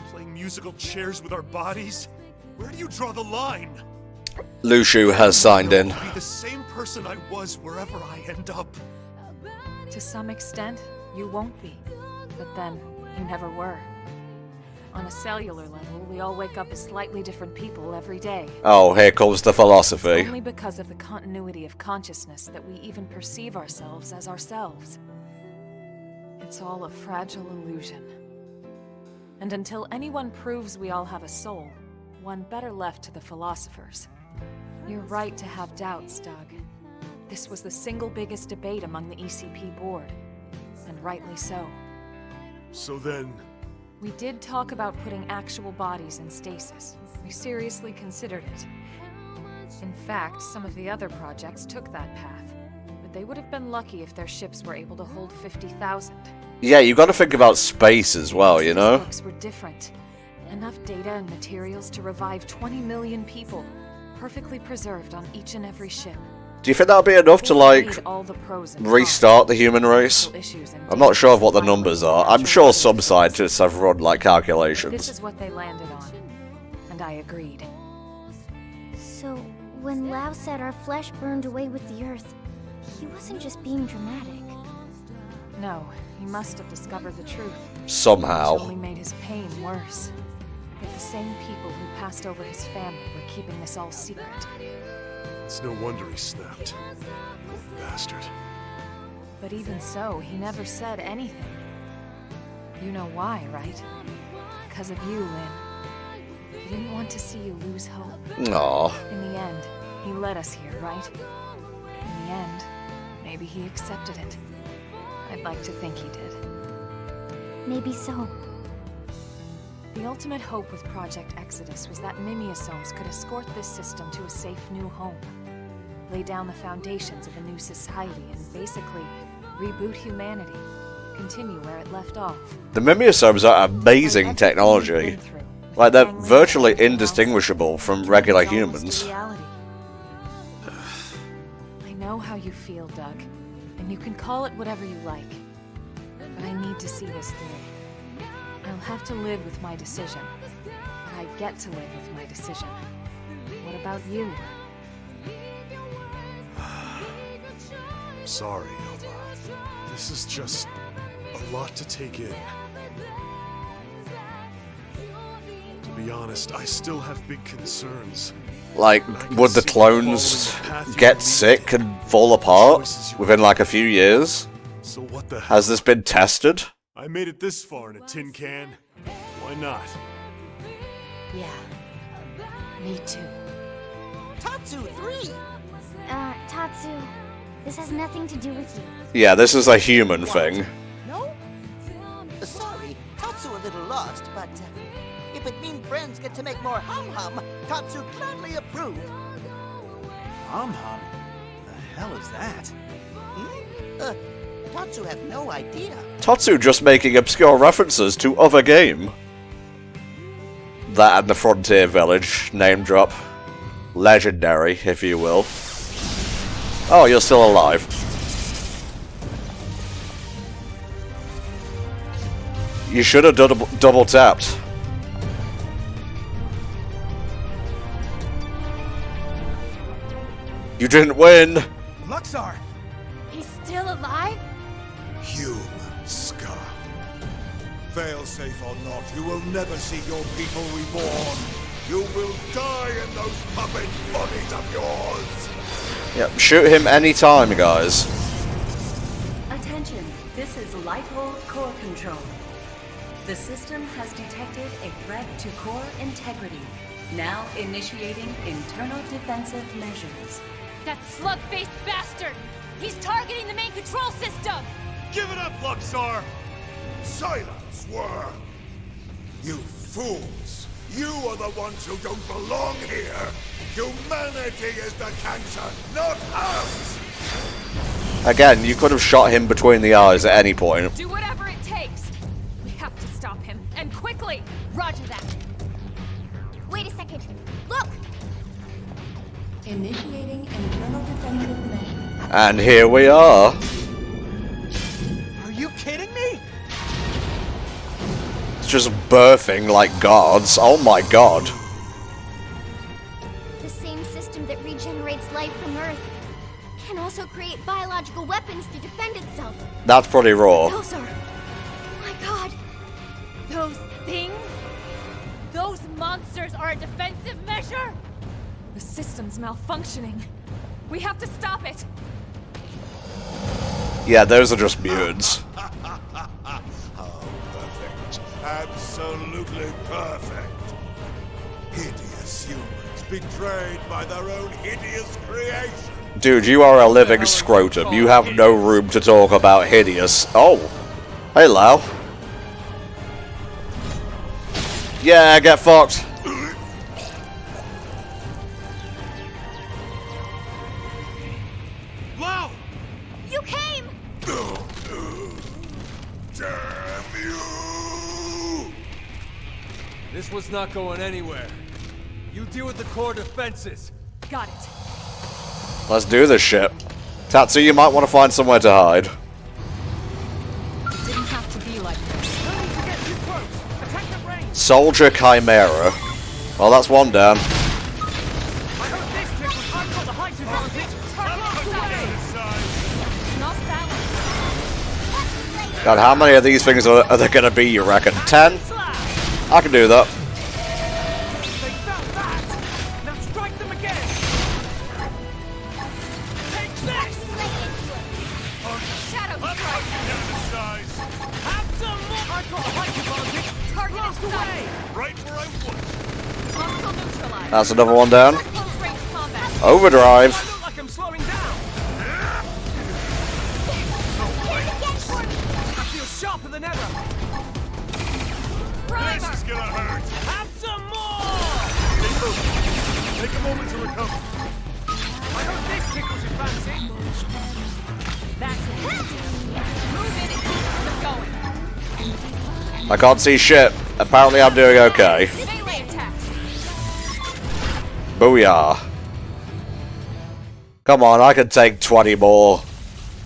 Playing musical chairs with our bodies? Where do you draw the line?
Lushu has signed in.
I'll be the same person I was wherever I end up.
To some extent, you won't be. But then, you never were. On a cellular level, we all wake up as slightly different people every day.
Oh, here comes the philosophy.
It's only because of the continuity of consciousness that we even perceive ourselves as ourselves. It's all a fragile illusion. And until anyone proves we all have a soul, one better left to the philosophers. You're right to have doubts, Doug. This was the single biggest debate among the ECP board. And rightly so.
So then...
We did talk about putting actual bodies in stasis. We seriously considered it. In fact, some of the other projects took that path. But they would have been lucky if their ships were able to hold 50,000.
Yeah, you gotta think about space as well, you know?
Books were different. Enough data and materials to revive 20 million people, perfectly preserved on each and every ship.
Do you think that'll be enough to, like, restart the human race? I'm not sure of what the numbers are. I'm sure some scientists have run, like, calculations.
This is what they landed on, and I agreed.
So, when Lao said our flesh burned away with the earth, he wasn't just being dramatic.
No, he must have discovered the truth.
Somehow.
Which only made his pain worse. But the same people who passed over his family were keeping this all secret.
It's no wonder he snapped. Poor bastard.
But even so, he never said anything. You know why, right? Because of you, Lynn. He didn't want to see you lose hope.
Aww.
In the end, he led us here, right? In the end, maybe he accepted it. I'd like to think he did.
Maybe so.
The ultimate hope with Project Exodus was that Mimiosomes could escort this system to a safe new home. Lay down the foundations of a new society and basically reboot humanity. Continue where it left off.
The Mimiosomes are amazing technology. Like, they're virtually indistinguishable from regular humans.
I know how you feel, Doug. And you can call it whatever you like. But I need to see this through. I'll have to live with my decision. But I get to live with my decision. What about you?
Sorry, Elma. This is just a lot to take in. To be honest, I still have big concerns.
Like, would the clones get sick and fall apart within like a few years?
So what the hell?
Has this been tested?
I made it this far in a tin can. Why not?
Yeah. Me too.
Tatsu 3!
Tatsu, this has nothing to do with you.
Yeah, this is a human thing.
No? Sorry, Tatsu a little lost, but if it means friends get to make more hum-hum, Tatsu gladly approve.
Hum-hum? The hell is that?
Tatsu have no idea.
Tatsu just making obscure references to other game. That and the Frontier Village, name drop. Legendary, if you will. Oh, you're still alive. You should have double tapped. You didn't win!
Luxar!
He's still alive?
Human scum. Failsafe or not, you will never see your people reborn. You will die in those puppet bodies of yours.
Yep, shoot him anytime, guys.
Attention, this is Lighthold Core Control. The system has detected a threat to core integrity. Now initiating internal defensive measures.
That slug-faced bastard! He's targeting the main control system!
Give it up, Luxar! Silence, worm! You fools! You are the ones who don't belong here! Humanity is the cancer, not us!
Again, you could have shot him between the eyes at any point.
Do whatever it takes! We have to stop him, and quickly! Roger that!
Wait a second. Look!
Initiating internal defensive measures.
And here we are.
Are you kidding me?
It's just birthing like gods. Oh my god.
The same system that regenerates life from Earth can also create biological weapons to defend itself.
That's pretty raw.
Those are... my god.
Those things? Those monsters are a defensive measure? The system's malfunctioning. We have to stop it.
Yeah, those are just mutants.
Oh, perfect. Absolutely perfect. Hideous humans betrayed by their own hideous creation.
Dude, you are a living scrotum. You have no room to talk about hideous. Oh. Hey, Lau. Yeah, get fucked.
Lau!
You came!
Damn you!
This was not going anywhere. You deal with the core defenses.
Got it.
Let's do this shit. Tatsu, you might want to find somewhere to hide.
It didn't have to be like this.
No need to get too close. Attack the range.
Soldier Chimera. Well, that's one down.
I hope this trick will I've got the height advantage.
Not balanced.
God, how many of these things are there gonna be, you reckon? 10? I can do that.
They felt that. Now strike them again. Take this.
Shadow
Up,
strike.
size.
Have some more. I've got a height advantage.
Target
Blast
is
away.
Right where I was.
Hostile neutralized.
That's another one down.
Close range combat.
Overdrive.
I look like I'm slowing down. I feel sharper than ever.
This is gonna hurt.
Have some more.
Take a moment to recover.
I hope this tickles your fancy.
That's it. Move in and keep them going.
I can't see shit. Apparently I'm doing okay.
Melee attack.
Booyah. Come on, I can take 20 more.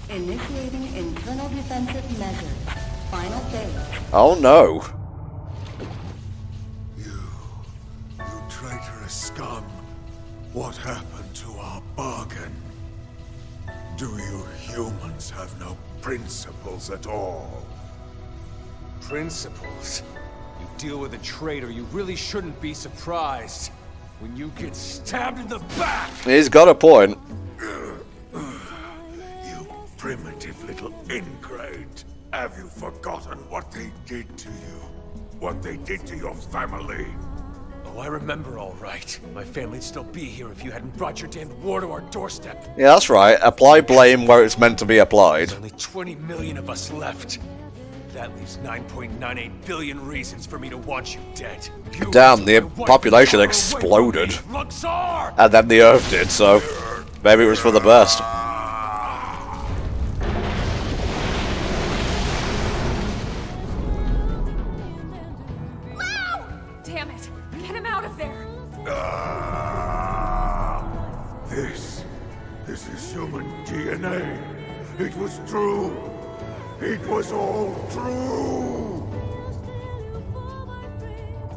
Initiating internal defensive measures. Final phase.
Oh no.
You traitorous scum. What happened to our bargain? Do you humans have no principles at all?
Principles? You deal with a traitor, you really shouldn't be surprised when you get stabbed in the back!
He's got a point.
You primitive little ingrate. Have you forgotten what they did to you? What they did to your family?
Oh, I remember all right. My family'd still be here if you hadn't brought your damned war to our doorstep.
Yeah, that's right. Apply blame where it's meant to be applied.
There's only 20 million of us left. That leaves 9.98 billion reasons for me to want you dead.
Damn, the population exploded. And then the Earth did, so maybe it was for the best.
Damn it! Get him out of there!
This is human DNA. It was true. It was all true.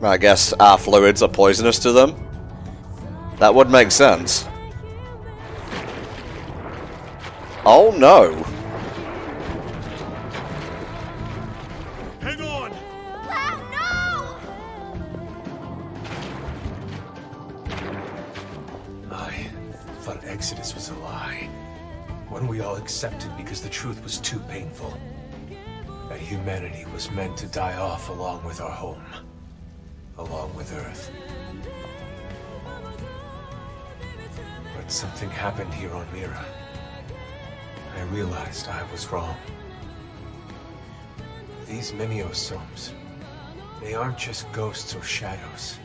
I guess our fluids are poisonous to them. That would make sense. Oh no!
Hang on!
I thought Exodus was a lie. One we all accepted because the truth was too painful. That humanity was meant to die off along with our home. Along with Earth. But something happened here on Mira. I realized I was wrong. These Mimiosomes, they aren't just ghosts or shadows.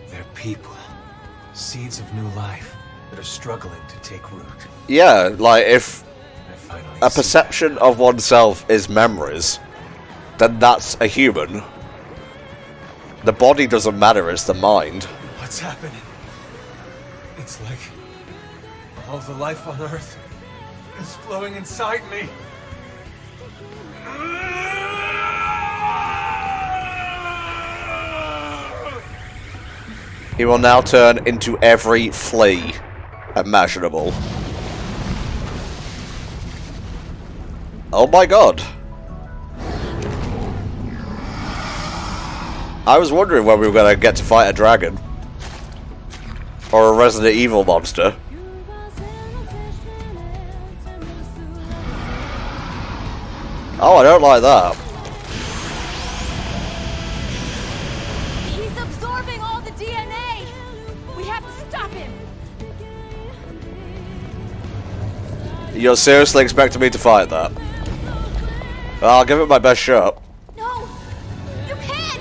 They're people. Seeds of new life that are struggling to take root.
Yeah, like if a perception of oneself is memories, then that's a human. The body doesn't matter, it's the mind.
What's happening? It's like all the life on Earth is flowing inside me.
He will now turn into every flea imaginable. Oh my god. I was wondering when we were going to get to fight a dragon. Or a Resident Evil monster. Oh, I don't like that.
He's absorbing all the DNA! We have to stop him!
You're seriously expecting me to fight that? I'll give it my best shot.
No! You can't!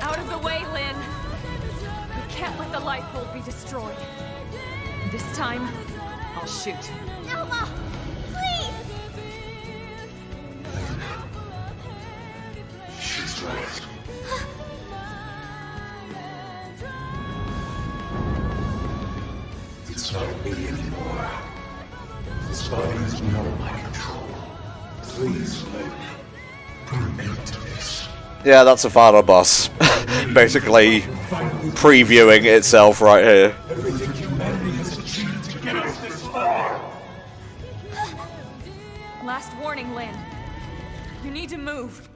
Out of the way, Lynn! We can't let the life hold be destroyed. This time, I'll shoot.
Elma! Please!
She's right. It's not me anymore. This body is beyond my control. Please, Lynn, put an end to this.
Yeah, that's a final boss. Basically, previewing itself right here.
Everything humanity has achieved to get us this far.
Last warning, Lynn. You need to move.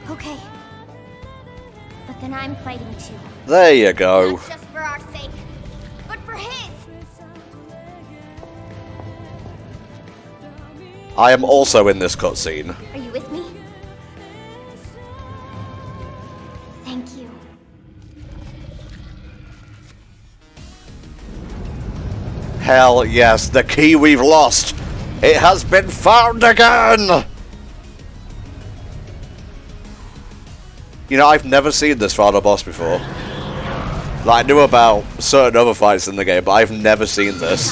Okay. But then I'm fighting too.
There you go.
Not just for our sake, but for his!
I am also in this cutscene.
Are you with me? Thank you.
Hell yes, the key we've lost. It has been found again! You know, I've never seen this final boss before. Like, I knew about certain other fights in the game, but I've never seen this.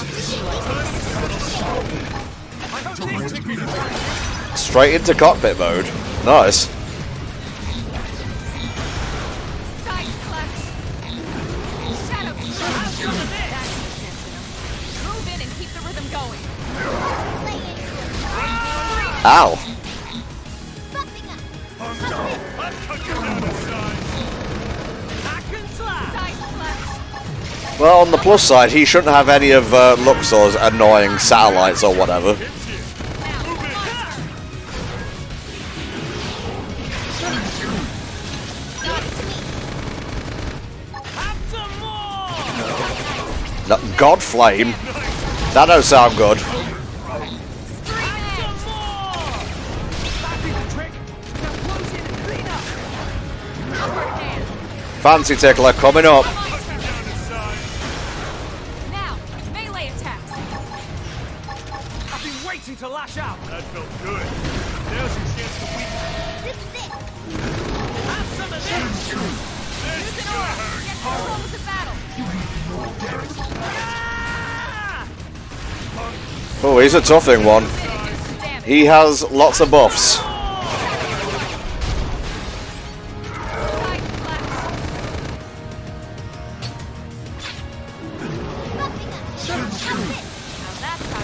Straight into cockpit mode. Nice. Ow. Well, on the plus side, he shouldn't have any of Luxor's annoying satellites or whatever. No, God Flame? That don't sound good. Fancy Tickler coming up.
Now, melee attacks.
I've been waiting to lash out.
That felt good. Now's your chance to weaken.
This is it.
Have some of this.
Use an aura. Get control of the battle.
Oh, he's a toughing one. He has lots of buffs.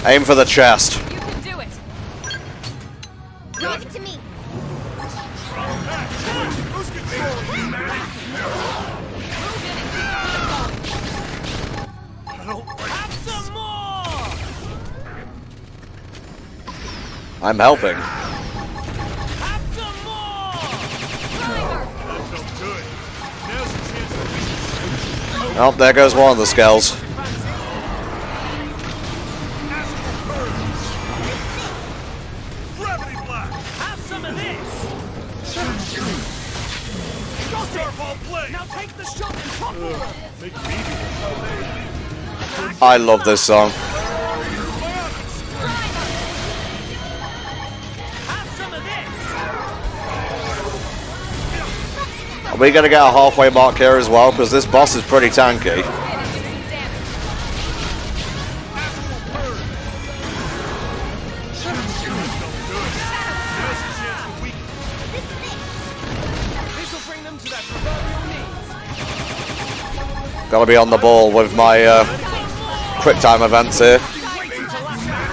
Aim for the chest.
You can do it.
Leave it to me.
Have some more.
I'm helping.
Have some more.
That felt good. Now's your chance to weaken.
Oh, there goes one of the Skells.
Gravity blast.
Have some of this.
Starfall play.
Now take the shot and topple them.
Make me do it.
I love this song.
Have some of this.
Are we going to get a halfway mark here as well? Because this boss is pretty tanky.
This'll bring them to their proverbial knees.
Gotta be on the ball with my quick time events here.
Waiting to lash out.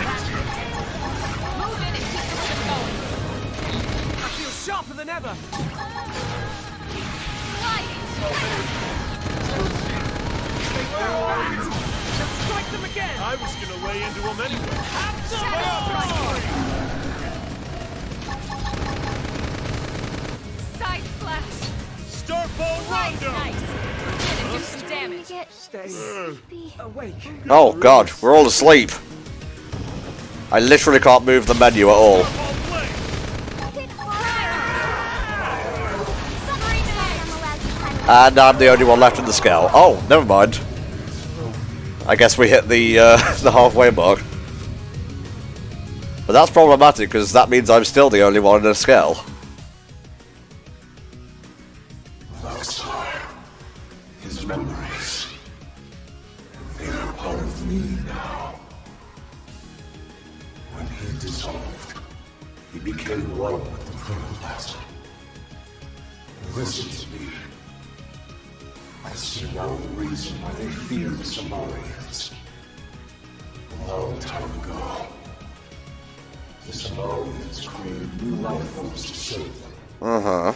I feel sharper than ever. Strike them again.
I was gonna lay into him anyway.
Have some more.
Side flash.
Starfall Rondo.
Nice. Gonna do some damage.
Stay awake.
Oh god, we're all asleep. I literally can't move the menu at all. And I'm the only one left in the scale. Oh, never mind. I guess we hit the the halfway mark. But that's problematic because that means I'm still the only one in a scale.
His memories. They are part of me now. When he dissolved, he became one with the protoplasm. Listen to me. I see now the reason why they fear the Somalians. A long time ago, the Somalians created new life forms to serve them.
Uh-huh.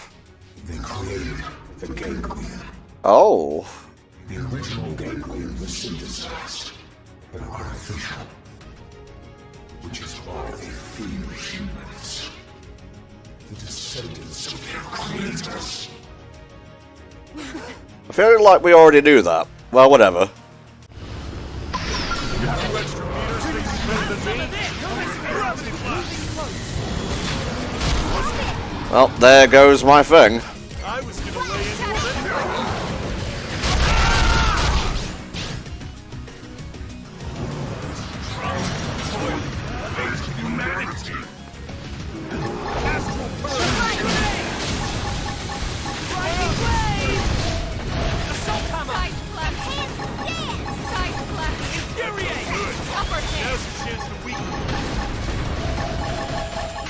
They created the ganglion.
Oh.
The original ganglion was synthesized, but artificial. Which is why they fear humans. The descendants of their creators.
I feel like we already knew that. Well, whatever. Well, there goes my thing.
I was gonna lay into him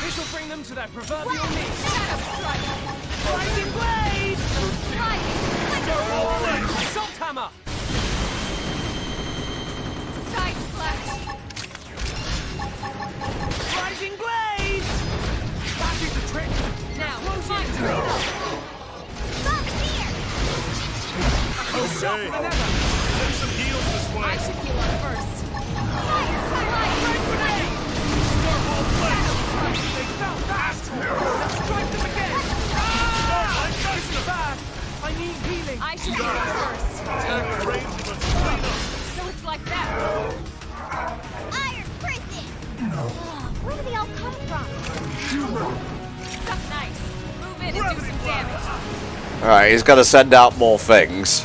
This'll bring them to their proverbial knees. Rising blade! Assault hammer!
Side flash.
Rising blade! That is the trick!
Now,
Close in! I feel sharper than ever!
Send some heals this way.
I should heal up first.
They fell fast! Let's strike them again!
Alright, he's gonna send out more things.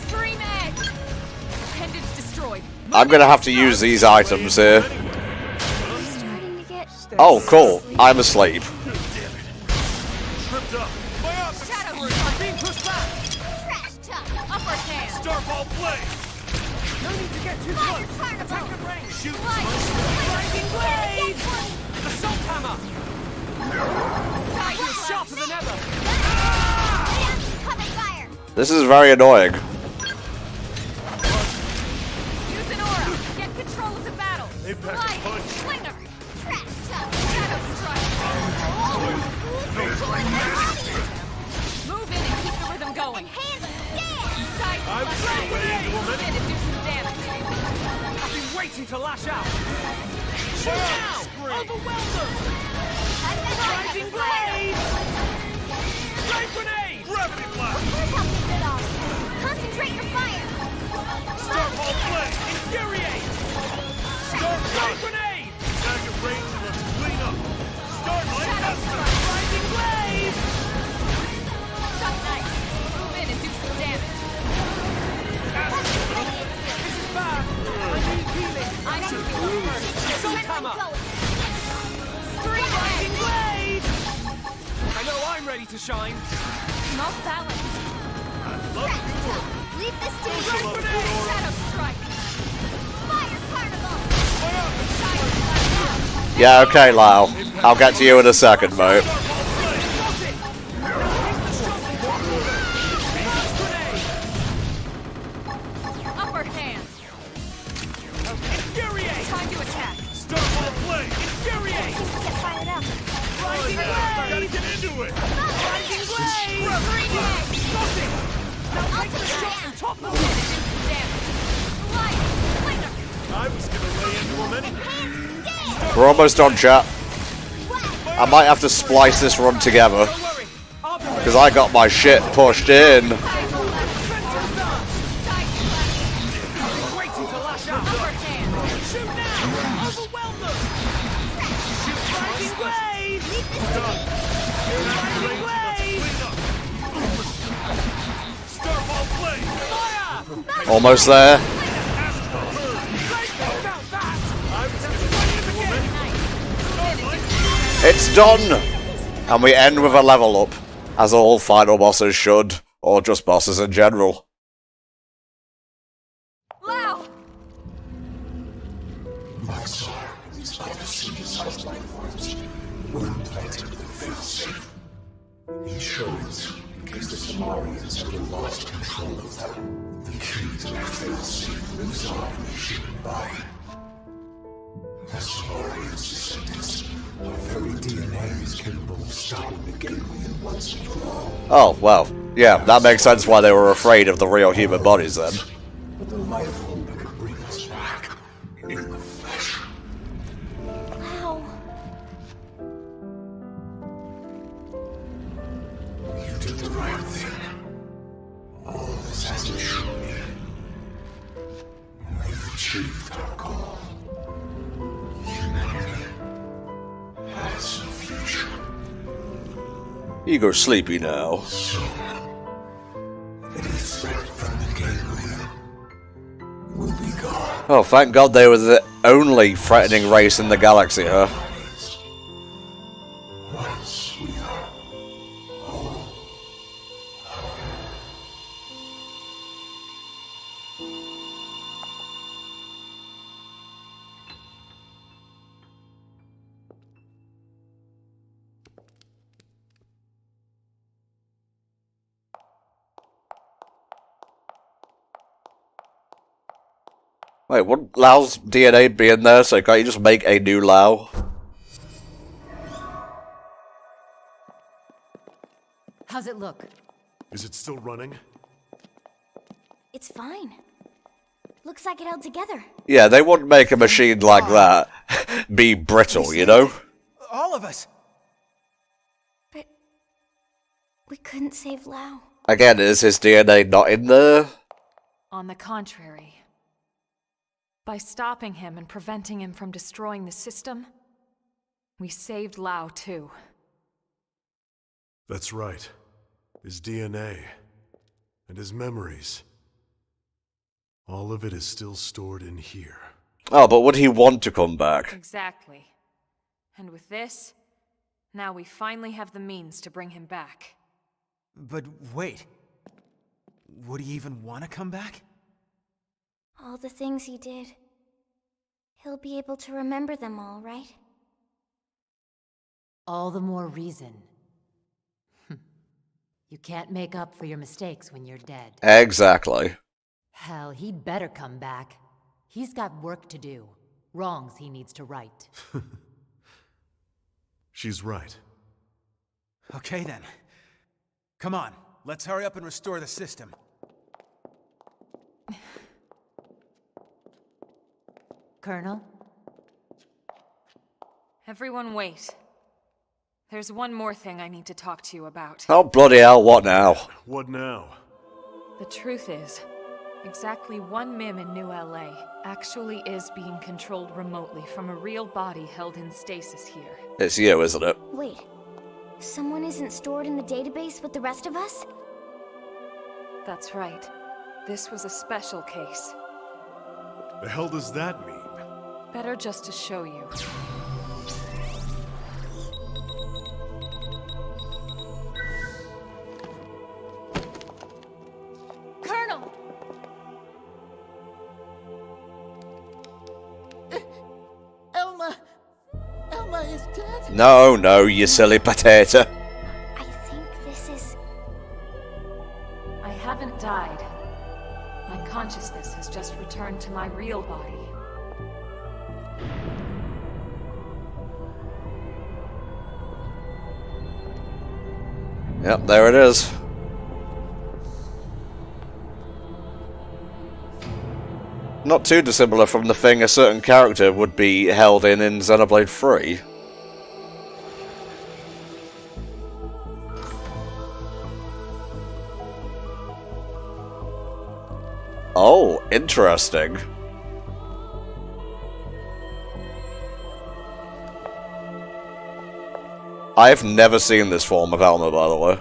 Stream edge! Appendage destroyed.
I'm gonna have to use these items here.
Starting to get...
Oh, cool. I'm asleep.
Tripped up.
Shadow are being pushed back.
Trash tuck.
Upper hand.
Starball play.
No need to get too
Fire
close.
carnival.
Attack at range.
Shoot.
Rising blade. Assault hammer. You're sharper than ever.
Cover fire.
This is very annoying.
Use an aura. Get control of the battle.
Impact
Slide.
punch.
Slinger.
Trash tuck.
Shadow strike. Move in and keep the rhythm going. Side
I'm
flush.
swaying, woman.
Move in and do some damage.
I've been waiting to lash out. Shoot now. Overwhelm them. Rising blade. Strike grenade.
Gravity blast.
Concentrate your fire.
Starball play.
Infuriate.
Start
Strike
gun.
grenade.
Attack at range and let's clean up. Starlight estimate.
Rising blade.
Chuck knife. Move in and do some damage.
This is bad. I need healing.
I should heal first.
Assault hammer.
Stream
Rising
edge.
blade. I know I'm ready to shine.
Not balance.
Love good work.
Leave this to
Push
me.
him up, good aura.
Shadow strike.
Fire carnival.
Side flush.
Yeah, okay, Lau. I'll get to you in a second, mate.
Upper hand.
Infuriate.
Time to attack.
Starball play.
Infuriate.
Get fired up.
Rising
Gotta
blade.
get into it.
Rising blade.
Stream edge.
Got it. Now take the shot on top of
Move in
it.
and do some damage. Slide. Slinger.
I was gonna lay into him anyway.
We're almost on, chat. I might have to splice this run together.
Don't worry. I'll be ready.
Because I got my shit pushed in.
Side flush.
Waiting to lash out.
Upper hand.
Shoot now. Overwhelm them. Rising blade. Rising blade.
Starball play.
Fire.
Almost there.
About that.
I was gonna lay into him anyway.
It's done! And we end with a level up, as all final bosses should, or just bosses in general.
Lau.
My soul, these other cities of my forms, were implanted with failsafe. Insurance, in case the Samarians ever lost control of them. The key to their failsafe lives on in the human body. The Samarians' descendants, our very DNA is capable of stopping the gateway once and for all.
Oh, well, yeah, that makes sense why they were afraid of the real human bodies then.
But the life form that could bring us back, in the flesh.
Wow.
You did the right thing. All this has to show me. We've achieved our goal. Humanity has a future.
You go sleepy now.
Soon, any threat from the gateway will be gone.
Oh, thank God they were the only threatening race in the galaxy, huh?
Once we are whole.
Wait, wouldn't Lau's DNA be in there, so can't you just make a new Lau?
How's it look?
Is it still running?
It's fine. Looks like it held together.
Yeah, they wouldn't make a machine like that be brittle, you know?
All of us.
But we couldn't save Lau.
Again, is his DNA not in there?
On the contrary. By stopping him and preventing him from destroying the system, we saved Lau too.
That's right. His DNA. And his memories. All of it is still stored in here.
Oh, but would he want to come back?
Exactly. And with this, now we finally have the means to bring him back.
But wait. Would he even want to come back?
All the things he did. He'll be able to remember them all, right?
All the more reason. You can't make up for your mistakes when you're dead.
Exactly.
Hell, he'd better come back. He's got work to do. Wrongs he needs to right.
She's right.
Okay then. Come on, let's hurry up and restore the system.
Colonel?
Everyone wait. There's one more thing I need to talk to you about.
Oh, bloody hell, what now?
What now?
The truth is, exactly one MIM in New LA actually is being controlled remotely from a real body held in stasis here.
It's you, isn't it?
Wait, someone isn't stored in the database with the rest of us?
That's right. This was a special case.
The hell does that mean?
Better just to show you.
Colonel!
Elma is dead?
No, you silly potato.
I think this is...
I haven't died. My consciousness has just returned to my real body.
Yep, there it is. Not too dissimilar from the thing a certain character would be held in Xenoblade 3. Oh, interesting. I've never seen this form of Alma, by the way.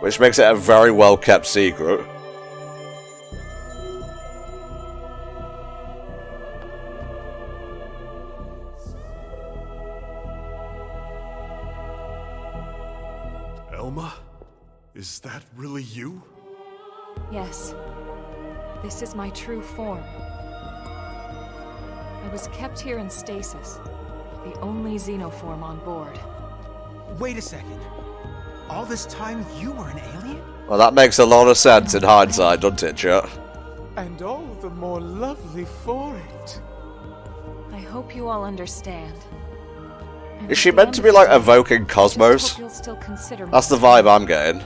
Which makes it a very well-kept secret.
Elma? Is that really you?
Yes. This is my true form. I was kept here in stasis. The only xenoform on board.
Wait a second. All this time you were an alien?
Well, that makes a lot of sense in hindsight, doesn't it, Chet?
And all the more lovely for it.
I hope you all understand. And
Is she
at the
meant
end
to
of
be like
the day,
evoking
I just
Cosmos?
hope you'll still consider me.
That's the vibe I'm getting.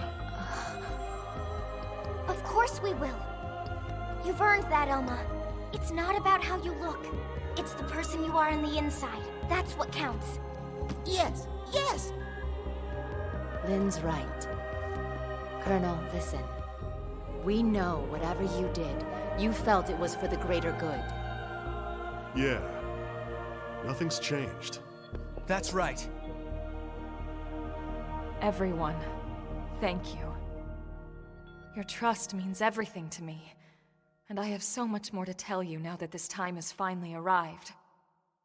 Of course we will. You've earned that, Elma. It's not about how you look. It's the person you are on the inside. That's what counts.
Yes, yes!
Lynn's right. Colonel, listen. We know whatever you did, you felt it was for the greater good.
Yeah. Nothing's changed.
That's right.
Everyone, thank you. Your trust means everything to me. And I have so much more to tell you now that this time has finally arrived.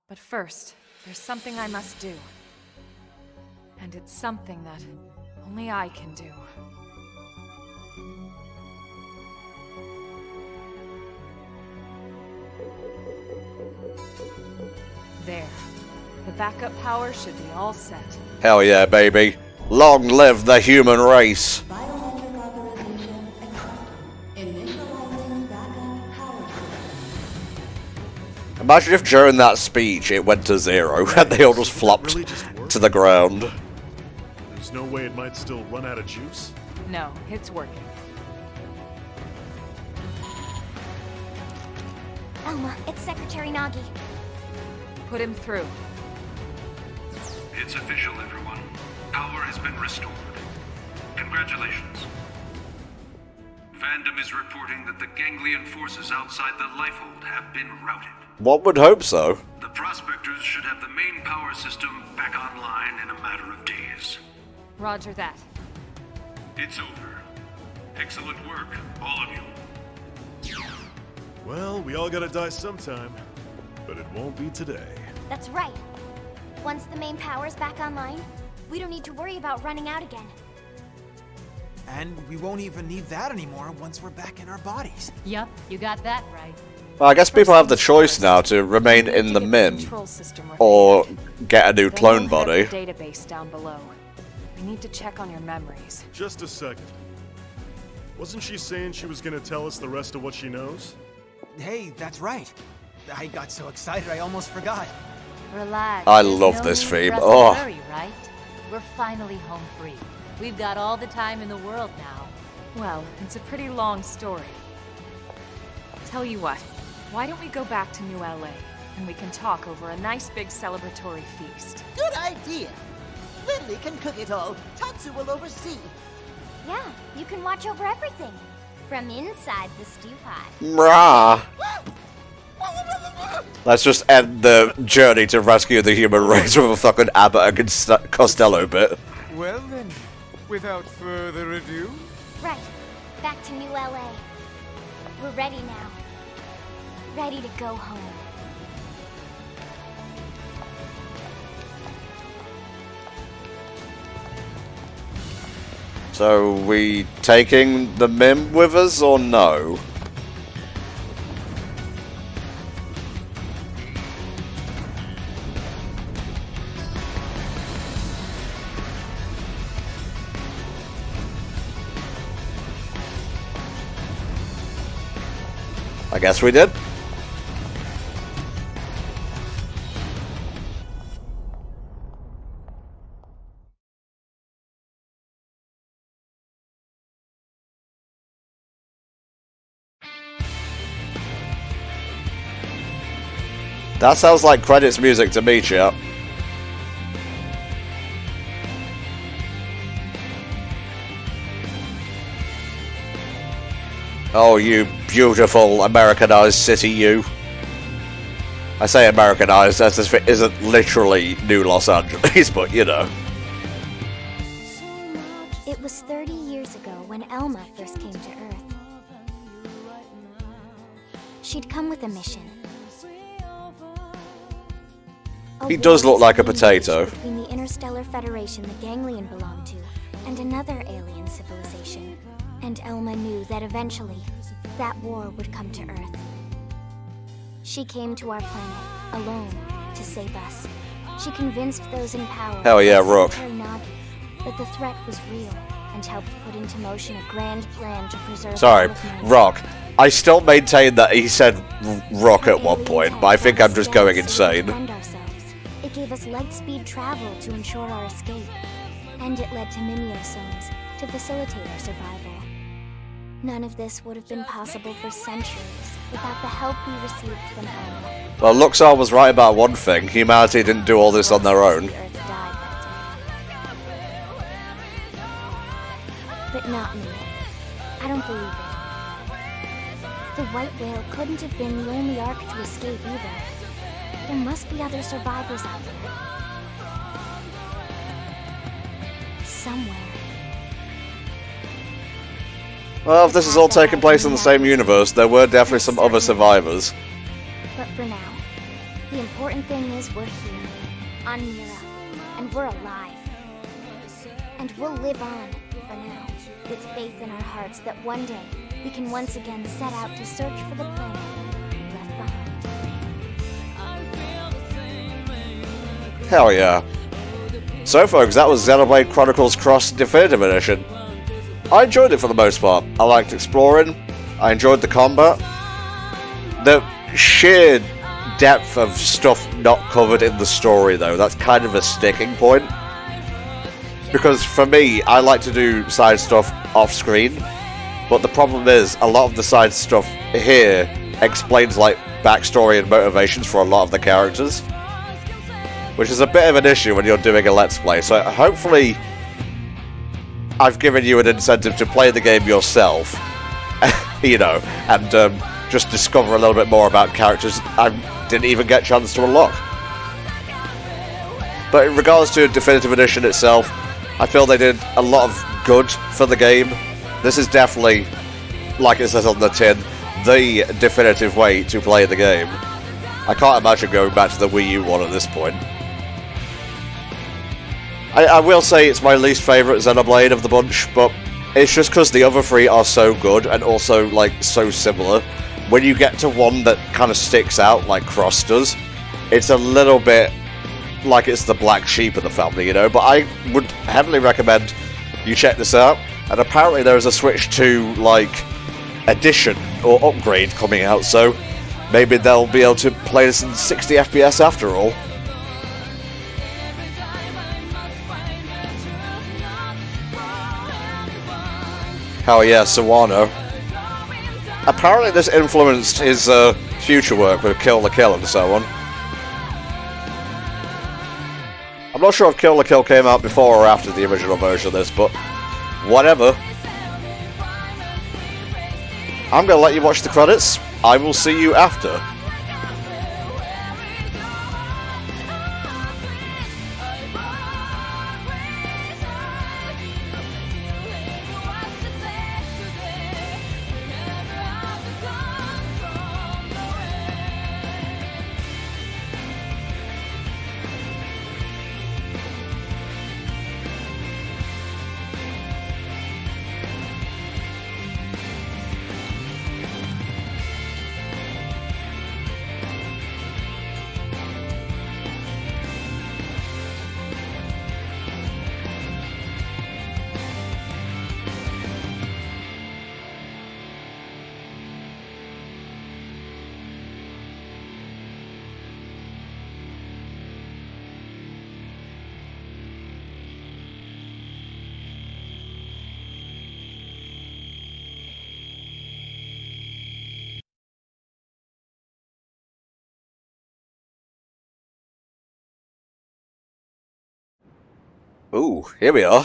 But first, there's something I must do. And it's something that only I can do. There. The backup power should be all set.
Hell yeah, baby. Long live the human race. Imagine if during that speech it went to 0 and they all just flopped to the ground.
There's no way it might still run out of juice?
No, it's working.
Elma, it's Secretary Nagi.
Put him through.
It's official, everyone. Power has been restored. Congratulations. Fandom is reporting that the ganglion forces outside the Lifehold have been routed.
One would hope so.
The Prospectors should have the main power system back online in a matter of days.
Roger that.
It's over. Excellent work, all of you.
Well, we all gotta die sometime, but it won't be today.
That's right. Once the main power's back online, we don't need to worry about running out again.
And we won't even need that anymore once we're back in our bodies.
Yup, you got that right.
Well, I guess people have the choice now to remain in the MIM or get a new clone body.
Database down below. We need to check on your memories.
Just a second. Wasn't she saying she was gonna tell us the rest of what she knows?
Hey, that's right. I got so excited I almost forgot.
Relax.
I
there's
love
no
this
need
theme.
for us to
Oh.
worry, right? We're finally home free. We've got all the time in the world now.
Well, it's a pretty long story. Tell you what, why don't we go back to New LA, and we can talk over a nice big celebratory feast.
Good idea. Lindley can cook it all. Tatsu will oversee.
Yeah, you can watch over everything. From inside the stew pot.
Mrah. Let's just end the journey to rescue the human race with a fucking Abbott and Costello bit.
Well then, without further ado...
Right, back to New LA. We're ready now. Ready to go home.
So, we taking the MIM with us or no? I guess we did. That sounds like credits music to me, chap. Oh, you beautiful Americanized city, you. I say Americanized as if it isn't literally New Los Angeles, but you know.
It was 30 years ago when Elma first came to Earth. She'd come with a mission.
He does look like a potato.
Between the Interstellar Federation the Ganglion belonged to, and another alien civilization. And Elma knew that eventually, that war would come to Earth. She came to our planet, alone, to save us. She convinced those in power,
Hell yeah, Rook,
that the threat was real, and helped put into motion a grand plan to preserve
sorry,
all of humanity.
Rock. I still maintain that he said Rock at one point, but I think I'm just going insane.
It gave us light-speed travel to ensure our escape, and it led to mimeosomes to facilitate our survival. None of this would have been possible for centuries without the help we received from Elma.
Well, Luxor was right about one thing. Humanity didn't do all this on their own.
But not me. I don't believe it. The white whale couldn't have been the only Ark to escape either. There must be other survivors out there. Somewhere.
Well, if this is all taking place in the same universe, there were definitely some other survivors.
But for now, the important thing is we're here, on Mira, and we're alive. And we'll live on, for now, with faith in our hearts that one day we can once again set out to search for the planet we left behind.
Hell yeah. So folks, that was Xenoblade Chronicles Cross Definitive Edition. I enjoyed it for the most part. I liked exploring, I enjoyed the combat. The sheer depth of stuff not covered in the story though, that's kind of a sticking point. Because for me, I like to do side stuff off screen, but the problem is, a lot of the side stuff here explains like backstory and motivations for a lot of the characters. Which is a bit of an issue when you're doing a Let's Play, so hopefully I've given you an incentive to play the game yourself, you know, and just discover a little bit more about characters I didn't even get a chance to unlock. But in regards to Definitive Edition itself, I feel they did a lot of good for the game. This is definitely, like it says on the tin, the definitive way to play the game. I can't imagine going back to the Wii U one at this point. I will say it's my least favourite Xenoblade of the bunch, but it's just because the other three are so good and also, like, so similar. When you get to one that kind of sticks out, like Cross does, it's a little bit like it's the black sheep of the family, you know? But I would heavily recommend you check this out. And apparently there is a Switch 2, like, edition or upgrade coming out, so maybe they'll be able to play this in 60 FPS after all. Hell yeah, Sawano. Apparently this influenced his future work with Kill la Kill and so on. I'm not sure if Kill la Kill came out before or after the original version of this, but whatever. I'm gonna let you watch the credits. I will see you after. Ooh, here we are.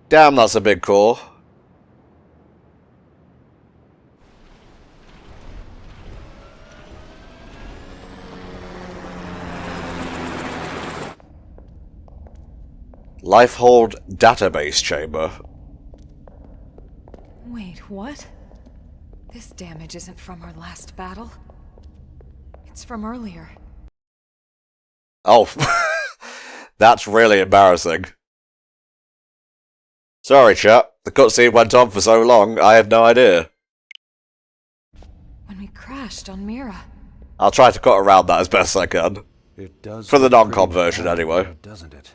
Damn, that's a big core. Lifehold database chamber.
Wait, what? This damage isn't from our last battle. It's from earlier.
Oh, that's really embarrassing. Sorry, chat. The cutscene went on for so long, I had no idea.
When we crashed on Mira.
I'll try to cut around that as best I can.
It does
For the
look
non-com
pretty
version,
bad,
anyway.
doesn't it?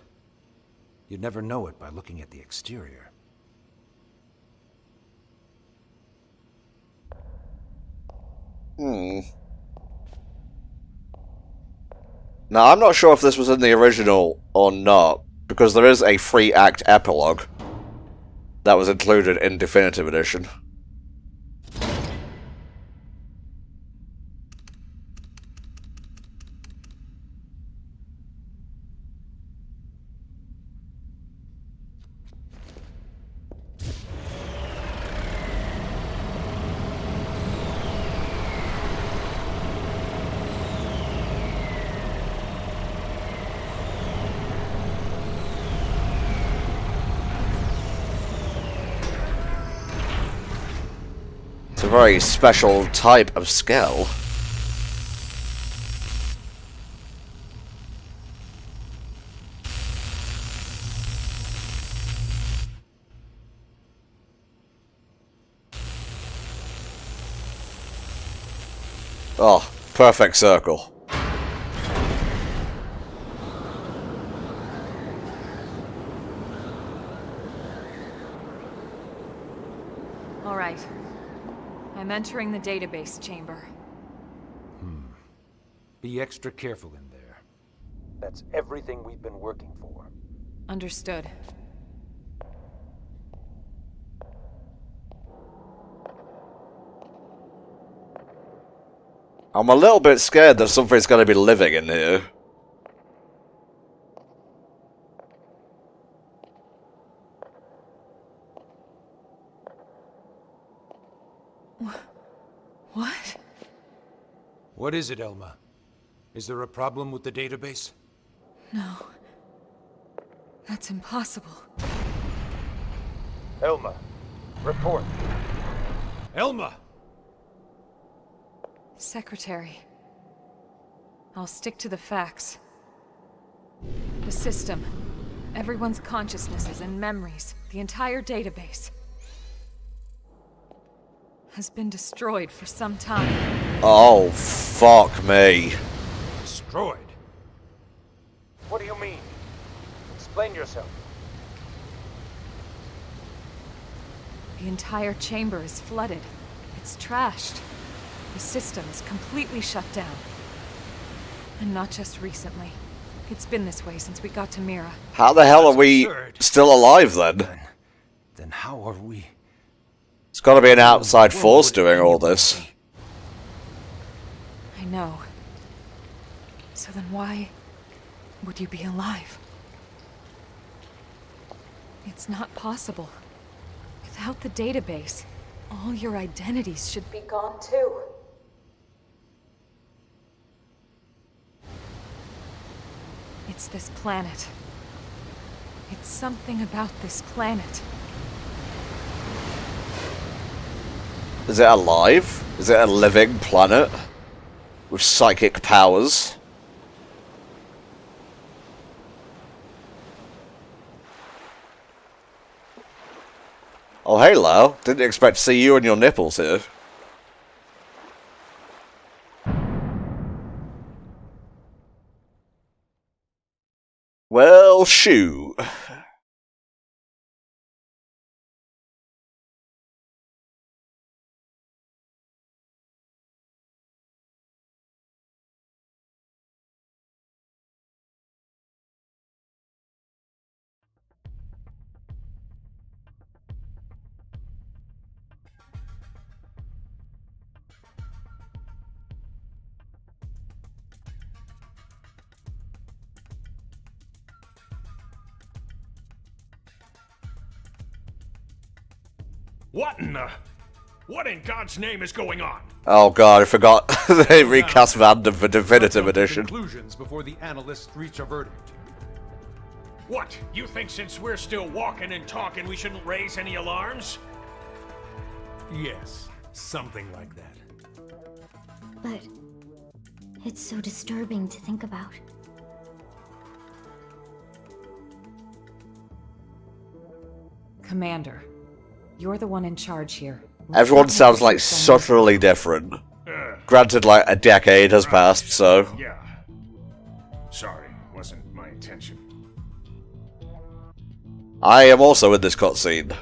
You'd never know it by looking at the exterior.
Now, I'm not sure if this was in the original or not, because there is a 3-act epilogue that was included in Definitive Edition. It's a very special type of Skell. Oh, perfect circle.
All right. I'm entering the database chamber.
Be extra careful in there. That's everything we've been working for.
Understood.
I'm a little bit scared that something's going to be living in here.
What?
What is it, Elma? Is there a problem with the database?
No. That's impossible.
Elma, report. Elma!
Secretary. I'll stick to the facts. The system. Everyone's consciousnesses and memories. The entire database. Has been destroyed for some time.
Oh, fuck me.
Destroyed? What do you mean? Explain yourself.
The entire chamber is flooded. It's trashed. The system is completely shut down. And not just recently. It's been this way since we got to Mira.
How the hell are we still alive then?
Then how are we?
It's gotta be an outside force doing all this.
I know. So then why would you be alive? It's not possible. Without the database, all your identities should be gone too. It's this planet. It's something about this planet.
Is it alive? Is it a living planet? With psychic powers? Oh, hey, Lau. Didn't expect to see you and your nipples here. Well, shoot.
What in God's name is going on?
Oh god, I forgot. They recast Vandom for Definitive Edition.
Conclusions before the analysts reach a verdict.
What? You think since we're still walking and talking we shouldn't raise any alarms?
Yes, something like that.
But it's so disturbing to think about.
Commander, you're the one in charge here.
Everyone sounds like subtly different. Granted, like, a decade has passed, so...
Yeah. Sorry, wasn't my intention.
I am also in this cutscene.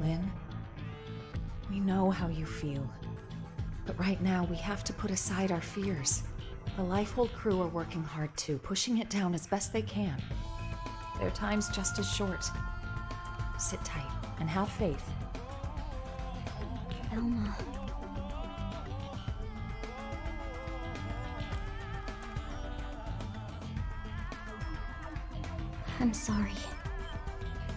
Lynn, we know how you feel. But right now, we have to put aside our fears. The Lifehold crew are working hard too, pushing it down as best they can. Their time's just as short. Sit tight and have faith.
Elma. I'm sorry.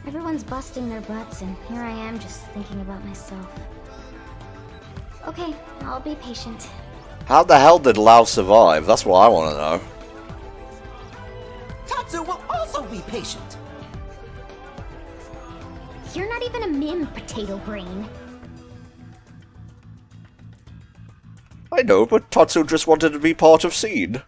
Everyone's busting their butts, and here I am just thinking about myself. Okay, I'll be patient.
How the hell did Lau survive? That's what I want to know.
Tatsu will also be patient.
You're not even a Mim, potato brain.
I know, but Tatsu just wanted to be part of Scene.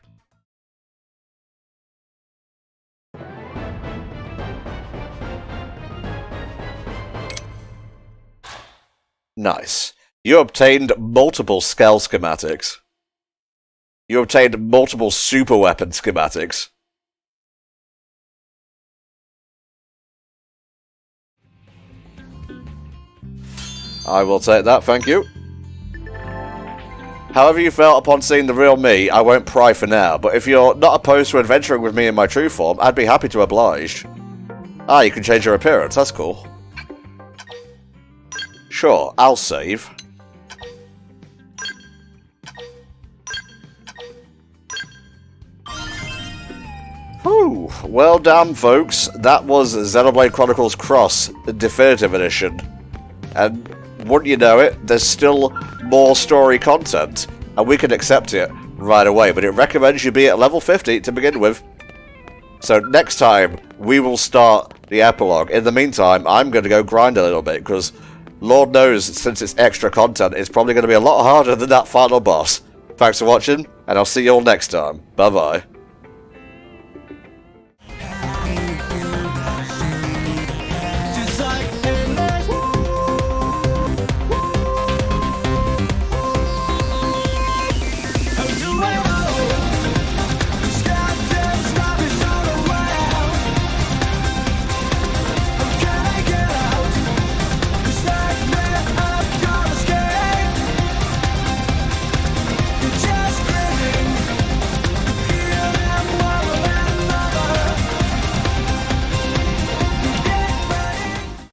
Nice. You obtained multiple Skells schematics. You obtained multiple super weapon schematics. I will take that, thank you. However you felt upon seeing the real me, I won't pry for now, but if you're not opposed to adventuring with me in my true form, I'd be happy to oblige. Ah, you can change your appearance, that's cool. Sure, I'll save. Whew, well done folks, that was Xenoblade Chronicles Cross Definitive Edition. And wouldn't you know it, there's still more story content, and we can accept it right away, but it recommends you be at level 50 to begin with. So next time, we will start the epilogue. In the meantime, I'm going to go grind a little bit, because Lord knows, since it's extra content, it's probably going to be a lot harder than that final boss. Thanks for watching, and I'll see you all next time. Bye-bye.